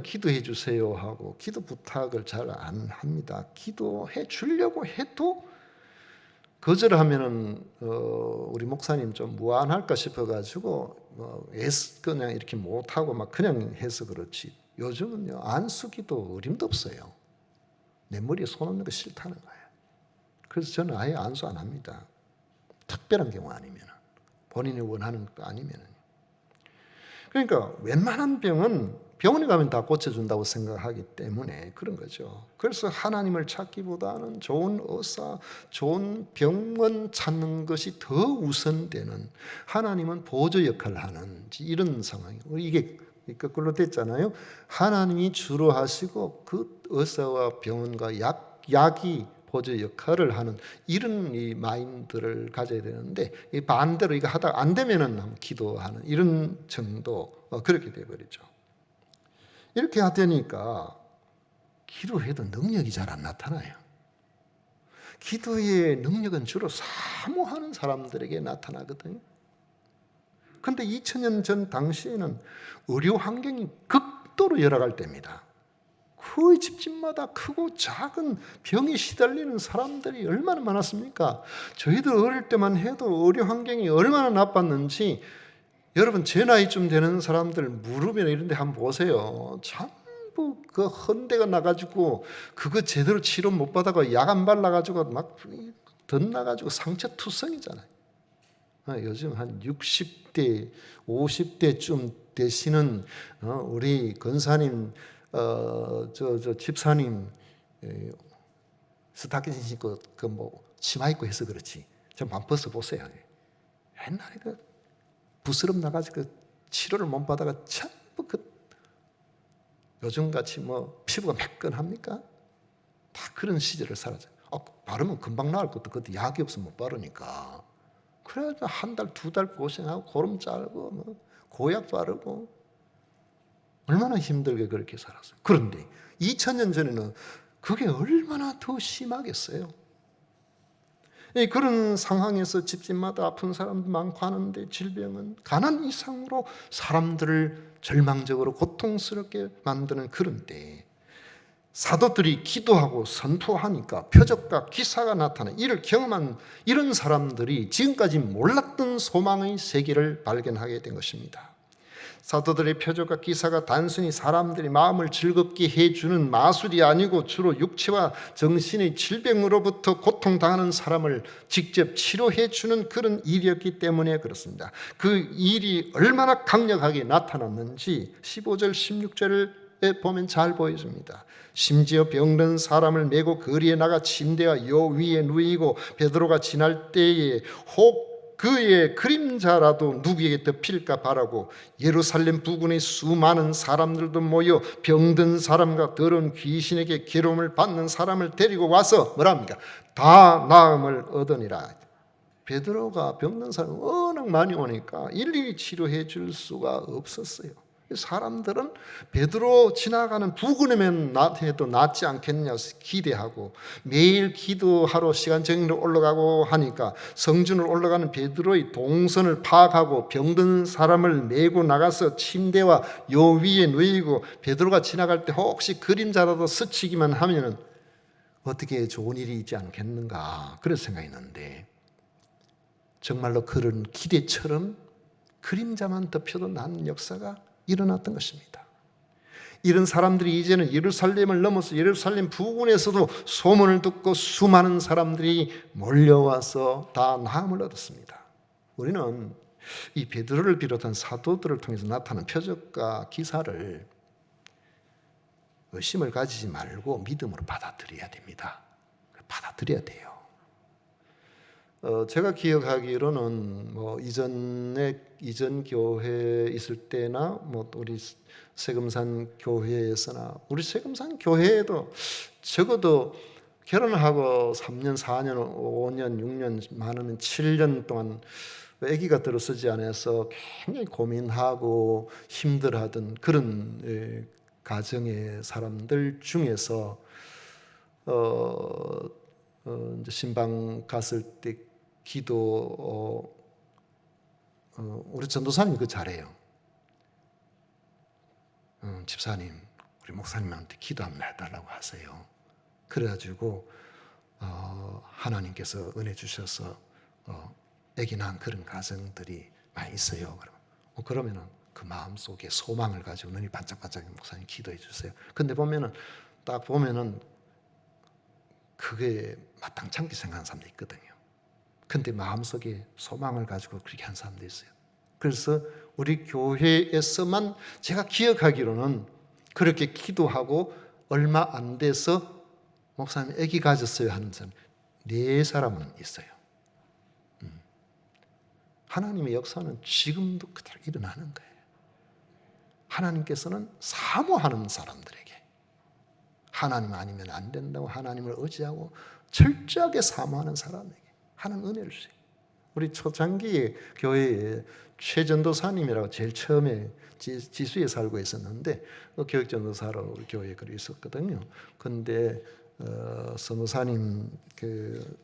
Speaker 1: 기도해 주세요 하고 기도 부탁을 잘 안 합니다. 기도해 주려고 해도 거절하면은 우리 목사님 좀 무안할까 싶어가지고 그냥 이렇게 못 하고 막 그냥 해서 그렇지. 요즘은요 안수기도 어림도 없어요. 내 머리에 손 얹는 거 싫다는 거예요. 그래서 저는 아예 안수 안 합니다. 특별한 경우 아니면. 본인이 원하는 거 아니면. 그러니까 웬만한 병은 병원에 가면 다 고쳐준다고 생각하기 때문에 그런 거죠. 그래서 하나님을 찾기보다는 좋은 의사, 좋은 병원 찾는 것이 더 우선되는 하나님은 보조 역할을 하는 이런 상황이에요. 이게 거꾸로 됐잖아요. 하나님이 주로 하시고 그 의사와 병원과 약이 보조 역할을 하는 이런 이 마인드를 가져야 되는데 이 반대로 이거 하다가 안 되면은 기도하는 이런 정도 그렇게 돼버리죠. 이렇게 하되니까 기도해도 능력이 잘 안 나타나요. 기도의 능력은 주로 사모하는 사람들에게 나타나거든요. 그런데 2000년 전 당시에는 의료 환경이 극도로 열악할 때입니다. 거의 집집마다 크고 작은 병에 시달리는 사람들이 얼마나 많았습니까? 저희들 어릴 때만 해도 의료 환경이 얼마나 나빴는지 여러분 제 나이쯤 되는 사람들 무릎이나 이런 데 한번 보세요. 전부 그 헌데가 나가지고 그거 제대로 치료 못 받아가 약 안 발라가지고 막 덧나가지고 상처투성이잖아요. 요즘 한 60대 50대쯤 되시는 우리 권사님 저 집사님 스타킹 신고 그 뭐 치마 입고 해서 그렇지 좀 한번 벗어보세요. 옛날에 그 부스럼 나가지고 치료를 못 받아가 전부 그 요즘같이 뭐 피부가 매끈합니까? 다 그런 시절을 살았죠. 바르면 금방 나을 것도 그때 약이 없으면 못 바르니까. 그래서 한 달, 두 달 고생하고 고름 짜고 뭐 고약 바르고 얼마나 힘들게 그렇게 살았어요. 그런데 2000년 전에는 그게 얼마나 더 심하겠어요. 그런 상황에서 집집마다 아픈 사람도 많고 하는데 질병은 가난 이상으로 사람들을 절망적으로 고통스럽게 만드는 그런 때에 사도들이 기도하고 선포하니까 표적과 기사가 나타나 이를 경험한 이런 사람들이 지금까지 몰랐던 소망의 세계를 발견하게 된 것입니다. 사도들의 표적과 기사가 단순히 사람들이 마음을 즐겁게 해주는 마술이 아니고 주로 육체와 정신의 질병으로부터 고통당하는 사람을 직접 치료해주는 그런 일이었기 때문에 그렇습니다. 그 일이 얼마나 강력하게 나타났는지 15절 16절을 보면 잘 보여줍니다. 심지어 병든 사람을 메고 거리에 나가 침대와 요 위에 누이고 베드로가 지날 때에 혹 그의 그림자라도 누구에게 덮일까 바라고 예루살렘 부근의 수많은 사람들도 모여 병든 사람과 더러운 귀신에게 괴로움을 받는 사람을 데리고 와서 뭐랍니까? 다 나음을 얻으니라. 베드로가 병든 사람 워낙 많이 오니까 일일이 치료해 줄 수가 없었어요. 사람들은 베드로 지나가는 부근이면 해도 낫지 않겠냐 기대하고 매일 기도하러 시간 정리로 올라가고 하니까 성전을 올라가는 베드로의 동선을 파악하고 병든 사람을 메고 나가서 침대와 요 위에 누이고 베드로가 지나갈 때 혹시 그림자라도 스치기만 하면은 어떻게 좋은 일이 있지 않겠는가 그런 생각했는데 정말로 그런 기대처럼 그림자만 덮여도 나는 역사가 일어났던 것입니다. 이런 사람들이 이제는 예루살렘을 넘어서 예루살렘 부근에서도 소문을 듣고 수많은 사람들이 몰려와서 다 나음을 얻었습니다. 우리는 이 베드로를 비롯한 사도들을 통해서 나타난 표적과 기사를 의심을 가지지 말고 믿음으로 받아들여야 됩니다. 받아들여야 돼요. 제가 기억하기로는 뭐 이전 교회 있을 때나 뭐 우리 세금산 교회에서나 우리 세금산 교회에도 적어도 결혼하고 3년, 4년, 5년, 6년 많으면 7년 동안 아기가 들어서지 않아서 굉장히 고민하고 힘들어하던 그런 가정의 사람들 중에서 이제 신방 갔을 때 기도 우리 전도사님이 그거 잘해요. 집사님 우리 목사님한테 기도 한번 해달라고 하세요. 그래가지고 하나님께서 은혜 주셔서 아기 낳은 그런 가정들이 많이 있어요. 그러면은 그 마음 속에 소망을 가지고 눈이 반짝반짝 목사님 기도해 주세요. 근데 딱 보면은 그게 마땅치 않게 생각하는 사람도 있거든요. 근데 마음속에 소망을 가지고 그렇게 한 사람도 있어요. 그래서 우리 교회에서만 제가 기억하기로는 그렇게 기도하고 얼마 안 돼서 목사님 아기 가졌어요 하는 사람 4사람은 있어요. 하나님의 역사는 지금도 그대로 일어나는 거예요. 하나님께서는 사모하는 사람들에게 하나님 아니면 안 된다고 하나님을 의지하고 철저하게 사모하는 사람에게 하나님 은혜를 주세요. 우리 초창기 교회에 최전도사님이라고 제일 처음에 지수에 살고 있었는데 교육전도사로 우리 교회에 그리 있었거든요. 근데 선도사님 그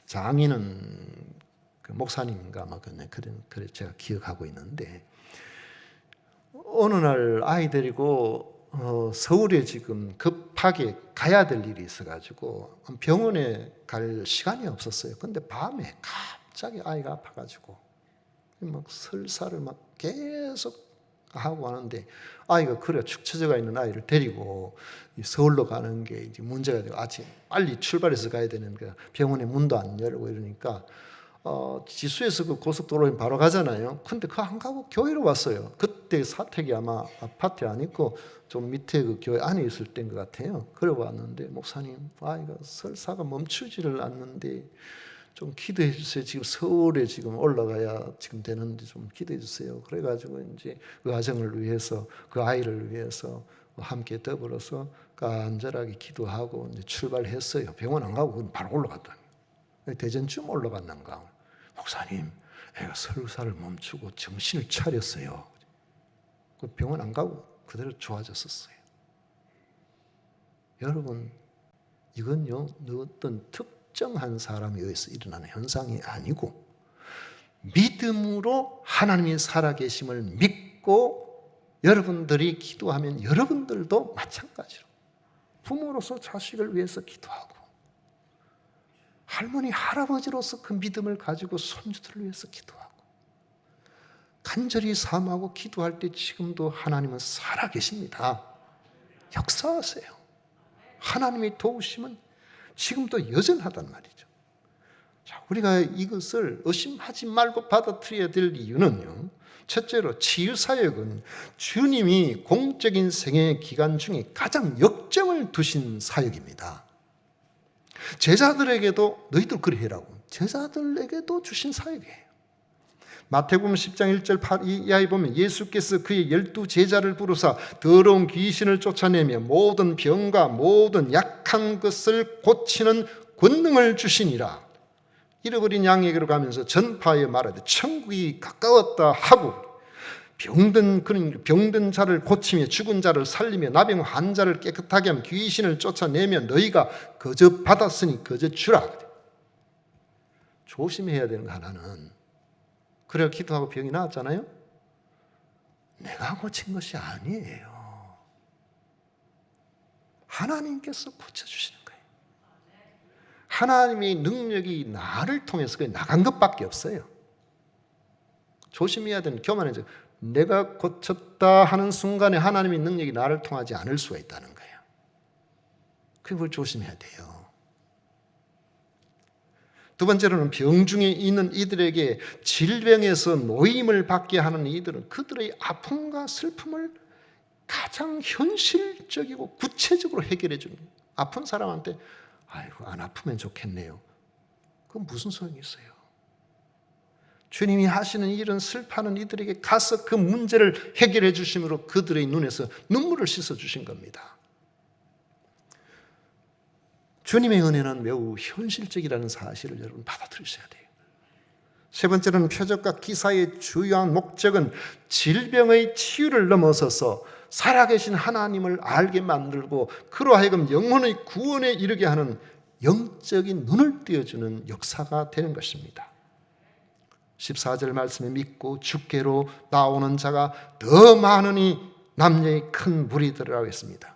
Speaker 1: 장인은 그 목사님인가 막 그래 제가 기억하고 있는데 어느 날 아이 데리고 서울에 지금 급하게 가야 될 일이 있어가지고 병원에 갈 시간이 없었어요. 근데 밤에 갑자기 아이가 아파가지고 막 설사를 막 계속 하고 하는데 아이가 그래 축 처져가 있는 아이를 데리고 서울로 가는 게 이제 문제가 되고 아침 빨리 출발해서 가야 되는 거야. 병원에 문도 안 열고 이러니까 지수에서 그 고속도로에 바로 가잖아요. 근데 그거 안 가고 교회로 왔어요. 그때 사택이 아마 아파트에 안 있고 좀 밑에 그 교회 안에 있을 때인 것 같아요. 그래 왔는데 목사님 아이가 설사가 멈추지를 않는데 좀 기도해 주세요. 지금 서울에 지금 올라가야 지금 되는데 좀 기도해 주세요. 그래가지고 이제 그 가정을 위해서 그 아이를 위해서 함께 더불어서 간절하게 기도하고 이제 출발했어요. 병원 안 가고 바로 올라갔다. 대전쯤 올라갔는가. 목사님, 애가 설사를 멈추고 정신을 차렸어요. 그 병원 안 가고 그대로 좋아졌었어요. 여러분, 이건요 어떤 특정한 사람에 의해서 일어나는 현상이 아니고 믿음으로 하나님이 살아계심을 믿고 여러분들이 기도하면 여러분들도 마찬가지로 부모로서 자식을 위해서 기도하고 할머니, 할아버지로서 그 믿음을 가지고 손주들을 위해서 기도하고 간절히 사모하고 기도할 때 지금도 하나님은 살아계십니다. 역사하세요. 하나님의 도우심은 지금도 여전하단 말이죠. 자, 우리가 이것을 의심하지 말고 받아들여야 될 이유는요. 첫째로 치유사역은 주님이 공적인 생애 기간 중에 가장 역점을 두신 사역입니다. 제자들에게도 너희들 그래 해라고 제자들에게도 주신 사역이에요. 마태복음 10장 1절 이하에 보면 예수께서 그의 12 제자를 부르사 더러운 귀신을 쫓아내며 모든 병과 모든 약한 것을 고치는 권능을 주시니라. 잃어버린 양에게로 가면서 전파하여 말하되 천국이 가까웠다 하고 병든 자를 고치며 죽은 자를 살리며 나병 환자를 깨끗하게 하며 귀신을 쫓아내며 너희가 거저 받았으니 거저 주라. 조심해야 되는 거 하나는 그래야 기도하고 병이 나았잖아요. 내가 고친 것이 아니에요. 하나님께서 고쳐주시는 거예요. 하나님의 능력이 나를 통해서 나간 것밖에 없어요. 조심해야 되는 교만해져. 내가 고쳤다 하는 순간에 하나님의 능력이 나를 통하지 않을 수가 있다는 거예요. 그걸 조심해야 돼요. 두 번째로는 병 중에 있는 이들에게 질병에서 노임을 받게 하는 이들은 그들의 아픔과 슬픔을 가장 현실적이고 구체적으로 해결해 주는 거예요. 아픈 사람한테 아이고 안 아프면 좋겠네요. 그건 무슨 소용이 있어요? 주님이 하시는 일은 슬퍼하는 이들에게 가서 그 문제를 해결해 주심으로 그들의 눈에서 눈물을 씻어 주신 겁니다. 주님의 은혜는 매우 현실적이라는 사실을 여러분 받아들이셔야 돼요. 세 번째로는 표적과 기사의 주요한 목적은 질병의 치유를 넘어서서 살아계신 하나님을 알게 만들고 그로 하여금 영혼의 구원에 이르게 하는 영적인 눈을 띄워주는 역사가 되는 것입니다. 14절 말씀에 믿고 주께로 나오는 자가 더 많으니 남녀의 큰 무리들이라고 했습니다.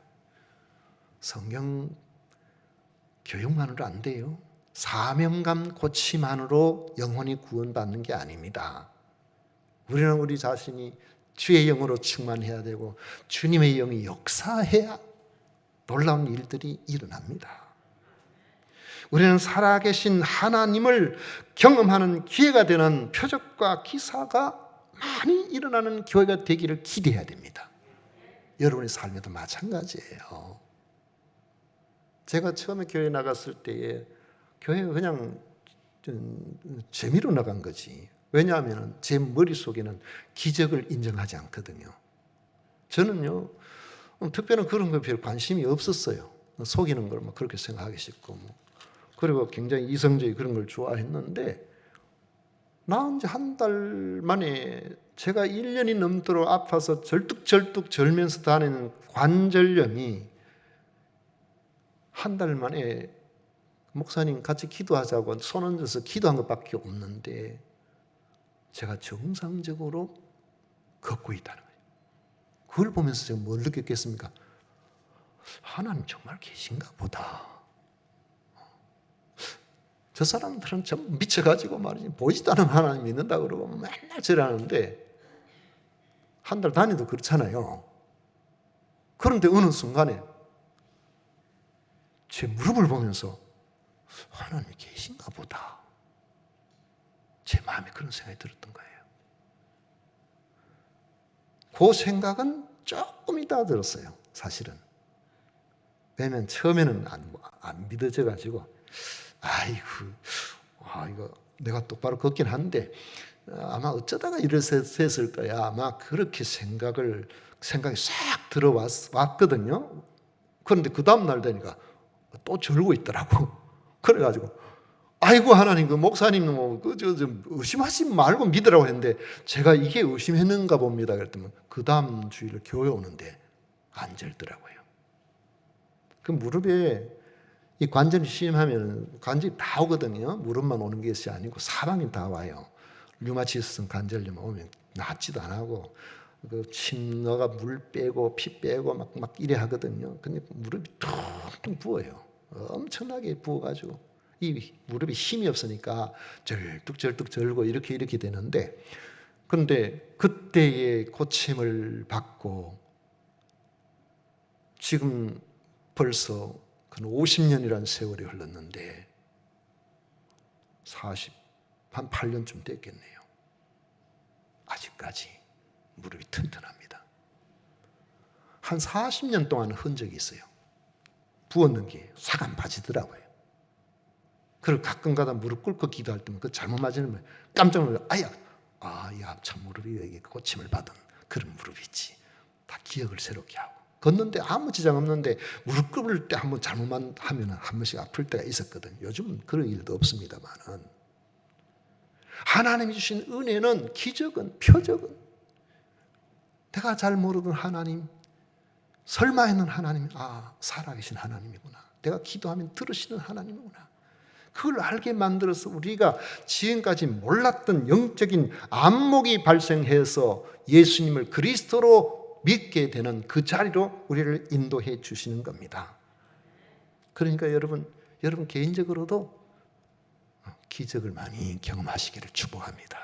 Speaker 1: 성경 교육만으로 안 돼요. 사명감 고침만으로 영혼이 구원받는 게 아닙니다. 우리는 우리 자신이 주의 영으로 충만해야 되고 주님의 영이 역사해야 놀라운 일들이 일어납니다. 우리는 살아계신 하나님을 경험하는 기회가 되는 표적과 기사가 많이 일어나는 교회가 되기를 기대해야 됩니다. 여러분의 삶에도 마찬가지예요. 제가 처음에 교회 나갔을 때에 교회가 그냥 재미로 나간 거지. 왜냐하면 제 머릿속에는 기적을 인정하지 않거든요. 저는요, 특별한 그런 거에 별 관심이 없었어요. 속이는 걸 그렇게 생각하기 쉽고, 그리고 굉장히 이성적인 그런 걸 좋아했는데, 나온 지 한 달 만에 제가 1년이 넘도록 아파서 절뚝절뚝 절면서 다니는 관절염이 한 달 만에 목사님 같이 기도하자고 손 얹어서 기도한 것밖에 없는데 제가 정상적으로 걷고 있다는 거예요. 그걸 보면서 제가 뭘 느꼈겠습니까? 하나님 정말 계신가 보다. 저 사람들은 좀 미쳐가지고 말이지 보이지도 않은 하나님 믿는다 그러고 맨날 절하는데 한 달 다니도 그렇잖아요. 그런데 어느 순간에 제 무릎을 보면서 하나님이 계신가 보다. 제 마음에 그런 생각이 들었던 거예요. 그 생각은 조금 이따 들었어요, 사실은. 왜냐면 처음에는 안 믿어져가지고, 이거 내가 똑바로 걷긴 한데, 아마 어쩌다가 이랬을 거야. 아마 그렇게 생각이 싹 들어왔거든요. 그런데 그 다음날 되니까 또 절고 있더라고. 그래가지고, 아이고, 하나님, 그 목사님, 좀 의심하지 말고 믿으라고 했는데, 제가 이게 의심했는가 봅니다. 그랬더니, 그 다음 주일 교회 오는데, 안 절더라고요. 그 무릎에 이 관절이 심하면 관절이 다 오거든요. 무릎만 오는 것이 아니고 사방이 다 와요. 류마티스성 관절염 오면 낫지도 안 하고, 침 넣어가 물 빼고 피 빼고 막 이래 하거든요. 근데 무릎이 퉁퉁 부어요. 엄청나게 부어가지고 이 무릎이 힘이 없으니까 절뚝절뚝 절고 이렇게 되는데, 그런데 그때의 고침을 받고 지금 벌써 한 50년이라는 세월이 흘렀는데 한 8년쯤 됐겠네요. 아직까지 무릎이 튼튼합니다. 한 40년 동안 흔적이 있어요. 부었는 게 싹 안 빠지더라고요. 그리고 가끔가다 무릎 꿇고 기도할 때면 그 잘못 맞으면 깜짝 놀라요. 참 무릎이 이게 고침을 받은 그런 무릎이지. 다 기억을 새롭게 하고. 걷는데 아무 지장 없는데 무릎 꿇을 때 한번 잘못만 하면 한 번씩 아플 때가 있었거든요. 요즘은 그런 일도 없습니다만은. 하나님이 주신 은혜는, 기적은, 표적은, 내가 잘 모르던 하나님, 설마 했는 하나님, 살아계신 하나님이구나. 내가 기도하면 들으시는 하나님이구나. 그걸 알게 만들어서 우리가 지금까지 몰랐던 영적인 안목이 발생해서 예수님을 그리스도로 믿게 되는 그 자리로 우리를 인도해 주시는 겁니다. 그러니까 여러분 개인적으로도 기적을 많이 경험하시기를 축복합니다.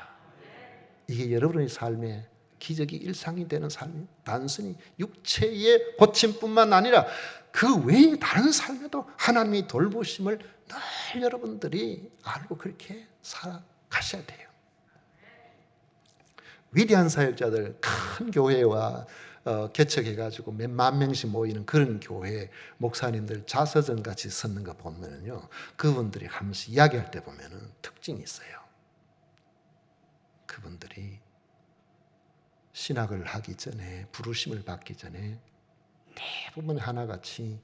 Speaker 1: 이게 여러분의 삶에 기적이 일상이 되는 삶이 단순히 육체의 고침뿐만 아니라 그 외의 다른 삶에도 하나님의 돌보심을 늘 여러분들이 알고 그렇게 살아가셔야 돼요. 위대한 사역자들, 큰 교회와 개척해가지고 몇만 명씩 모이는 그런 교회 목사님들 자서전 같이 쓰는 거 보면요, 그분들이 한 번씩 이야기할 때 보면은 특징이 있어요. 그분들이 신학을 하기 전에, 부르심을 받기 전에 대부분 하나같이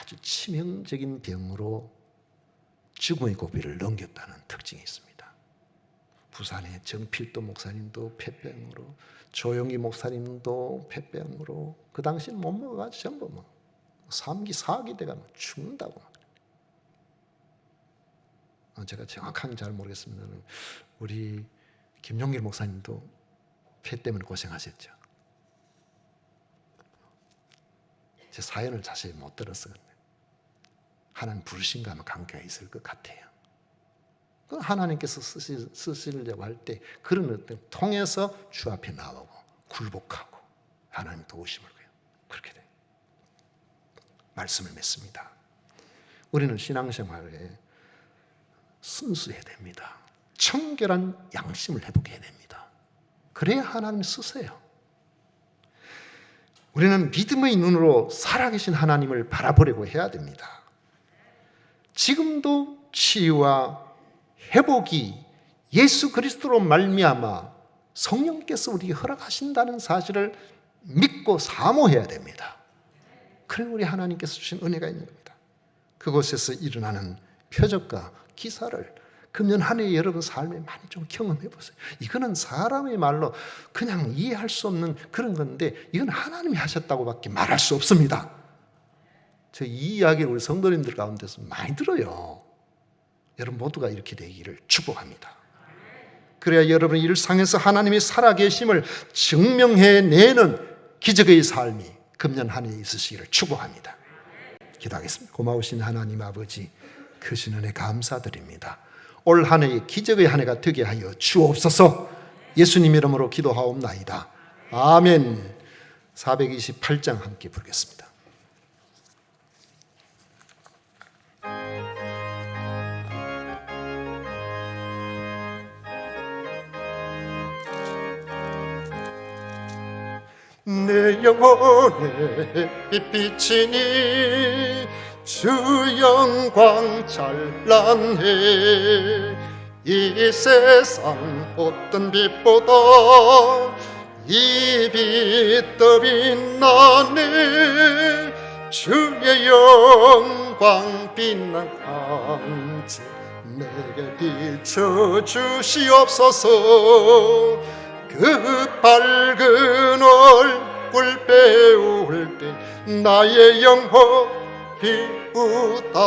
Speaker 1: 아주 치명적인 병으로 죽음의 고비를 넘겼다는 특징이 있습니다. 부산의 정필도 목사님도 폐병으로, 조용기 목사님도 폐병으로, 그 당시는 못 먹어가지고 전부 3기, 4기 돼가 죽는다고. 제가 정확하게 잘 모르겠습니다. 우리 김용길 목사님도 폐 때문에 고생하셨죠. 제 사연을 자세히 못 들어서 하나님 부르신가 하면 관계가 있을 것 같아요. 하나님께서 쓰시려고 할 때 그런 어떤 통해서 주 앞에 나오고 굴복하고 하나님 도우심을 그렇게 돼요. 말씀을 맺습니다. 우리는 신앙생활에 순수해야 됩니다. 청결한 양심을 회복해야 됩니다. 그래야 하나님이 쓰세요. 우리는 믿음의 눈으로 살아계신 하나님을 바라보려고 해야 됩니다. 지금도 치유와 회복이 예수 그리스도로 말미암아 성령께서 우리에게 허락하신다는 사실을 믿고 사모해야 됩니다. 그래 우리 하나님께서 주신 은혜가 있는 겁니다. 그곳에서 일어나는 표적과 기사를 금년 한 해 여러분 삶에 많이 좀 경험해 보세요. 이거는 사람의 말로 그냥 이해할 수 없는 그런 건데, 이건 하나님이 하셨다고밖에 말할 수 없습니다. 저 이 이야기를 우리 성도님들 가운데서 많이 들어요. 여러분 모두가 이렇게 되기를 축복합니다. 그래야 여러분 일상에서 하나님이 살아계심을 증명해내는 기적의 삶이 금년 한 해 있으시기를 축복합니다. 기도하겠습니다. 고마우신 하나님 아버지, 크신 은혜 감사드립니다. 올 한 해의 기적의 한 해가 되게 하여 주옵소서. 예수님 이름으로 기도하옵나이다. 아멘. 428장 함께 부르겠습니다. 내 영혼에 빛비치니 주 영광 찬란해. 이 세상 어떤 빛보다 이 빛 더 빛나네. 주의 영광 빛난 광채 내게 비춰주시옵소서. 그 밝은 얼굴 배울 때 나의 영혼 기쁘다.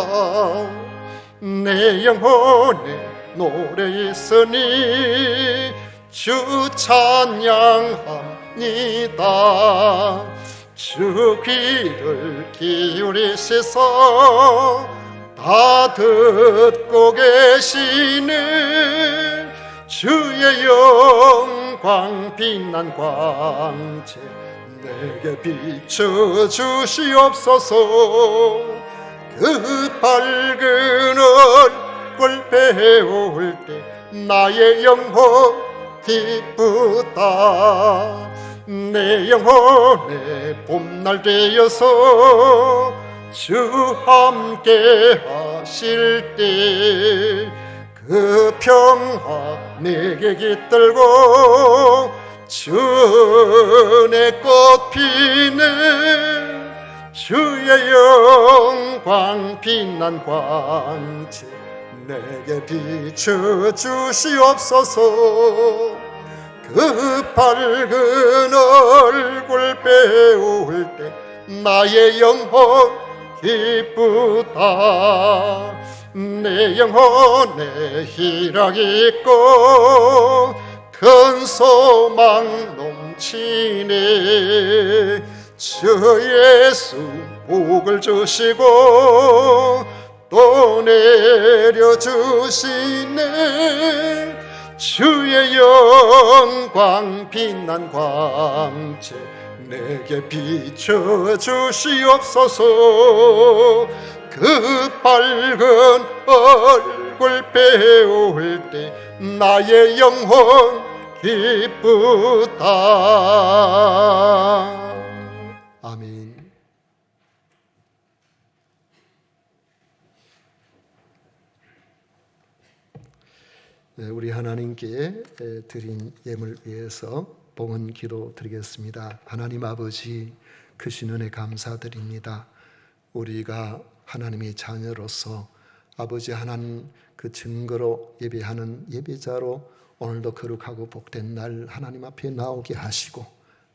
Speaker 1: 내 영혼에 노래 있으니 주 찬양합니다. 주 귀를 기울이시서 다 듣고 계시네. 주의 영광 빛난 광채 내게 비춰주시옵소서. 그 밝은 얼굴 배울 때 나의 영혼 기쁘다. 내 영혼에 봄날 되어서 주 함께 하실 때 그 평화 내게 깃들고 주의 꽃 피네. 주의 영광 빛난 광채 내게 비춰주시옵소서. 그 밝은 얼굴 배울 때 나의 영혼 기쁘다. 내 영혼에 희락이 있고 큰 소망 넘치네. 주 예수 복을 주시고 또 내려주시네. 주의 영광 빛난 광채 내게 비춰주시옵소서. 그 밝은 얼굴 배울 때 나의 영혼 기쁘다. 아멘. 네, 우리 하나님께 드린 예물 위해서 봉헌 기도 드리겠습니다. 하나님 아버지, 크신 은혜 감사드립니다. 우리가 하나님의 자녀로서 아버지 하나님 그 증거로 예배하는 예배자로 오늘도 거룩하고 복된 날 하나님 앞에 나오게 하시고,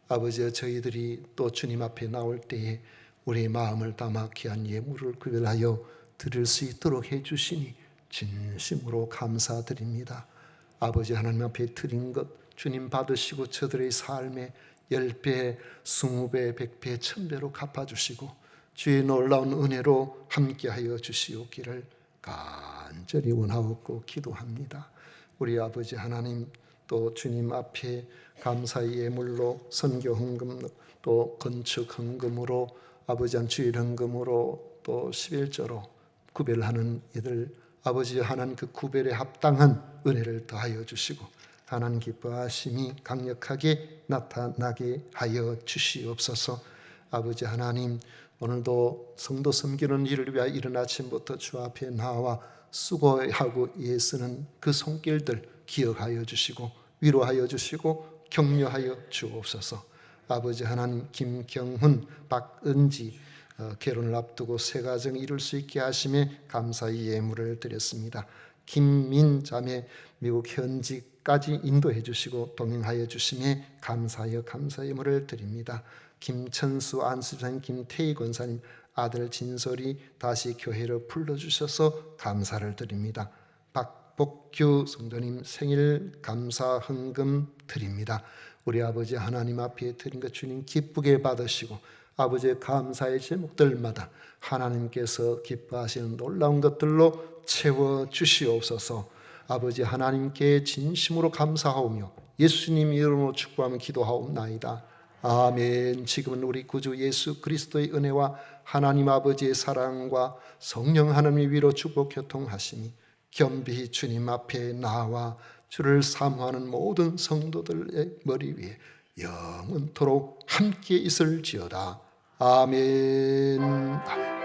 Speaker 1: 아버지 저희들이 또 주님 앞에 나올 때에 우리의 마음을 담아 귀한 예물을 구별하여 드릴 수 있도록 해주시니 진심으로 감사드립니다. 아버지 하나님 앞에 드린 것 주님 받으시고 저들의 삶에 10배, 20배, 100배, 1000배로 갚아주시고 주의 놀라운 은혜로 함께하여 주시옵기를 간절히 원하옵고 기도합니다. 우리 아버지 하나님, 또 주님 앞에 감사의 예물로 선교 헌금, 또 건축 헌금으로 아버지 한 주일 헌금으로 또 11조로 구별하는 이들 아버지 하나님 그 구별에 합당한 은혜를 더하여 주시고 하나님 기뻐하심이 강력하게 나타나게 하여 주시옵소서. 아버지 하나님, 오늘도 성도 섬기는 일을 위하여 이른 아침부터 주 앞에 나와 수고하고 애쓰는 그 손길들 기억하여 주시고 위로하여 주시고 격려하여 주옵소서. 아버지 하나님, 김경훈, 박은지 결혼을 앞두고 새 가정 이룰 수 있게 하심에 감사의 예물을 드렸습니다. 김민 자매 미국 현지까지 인도해 주시고 동행하여 주심에 감사하여 감사의 예물을 드립니다. 김천수 안수사님, 김태희 권사님 아들 진솔이 다시 교회로 불러주셔서 감사를 드립니다. 박복규 성도님 생일 감사 헌금 드립니다. 우리 아버지 하나님 앞에 드린 것 주님 기쁘게 받으시고 아버지의 감사의 제목들마다 하나님께서 기뻐하시는 놀라운 것들로 채워 주시옵소서. 아버지 하나님께 진심으로 감사하오며 예수님 이름으로 축복하며 기도하옵나이다. 아멘. 지금은 우리 구주 예수 그리스도의 은혜와 하나님 아버지의 사랑과 성령 하나님의 위로 축복 교통하시니 겸비히 주님 앞에 나와 주를 사모하는 모든 성도들의 머리 위에 영원토록 함께 있을지어다. 아멘.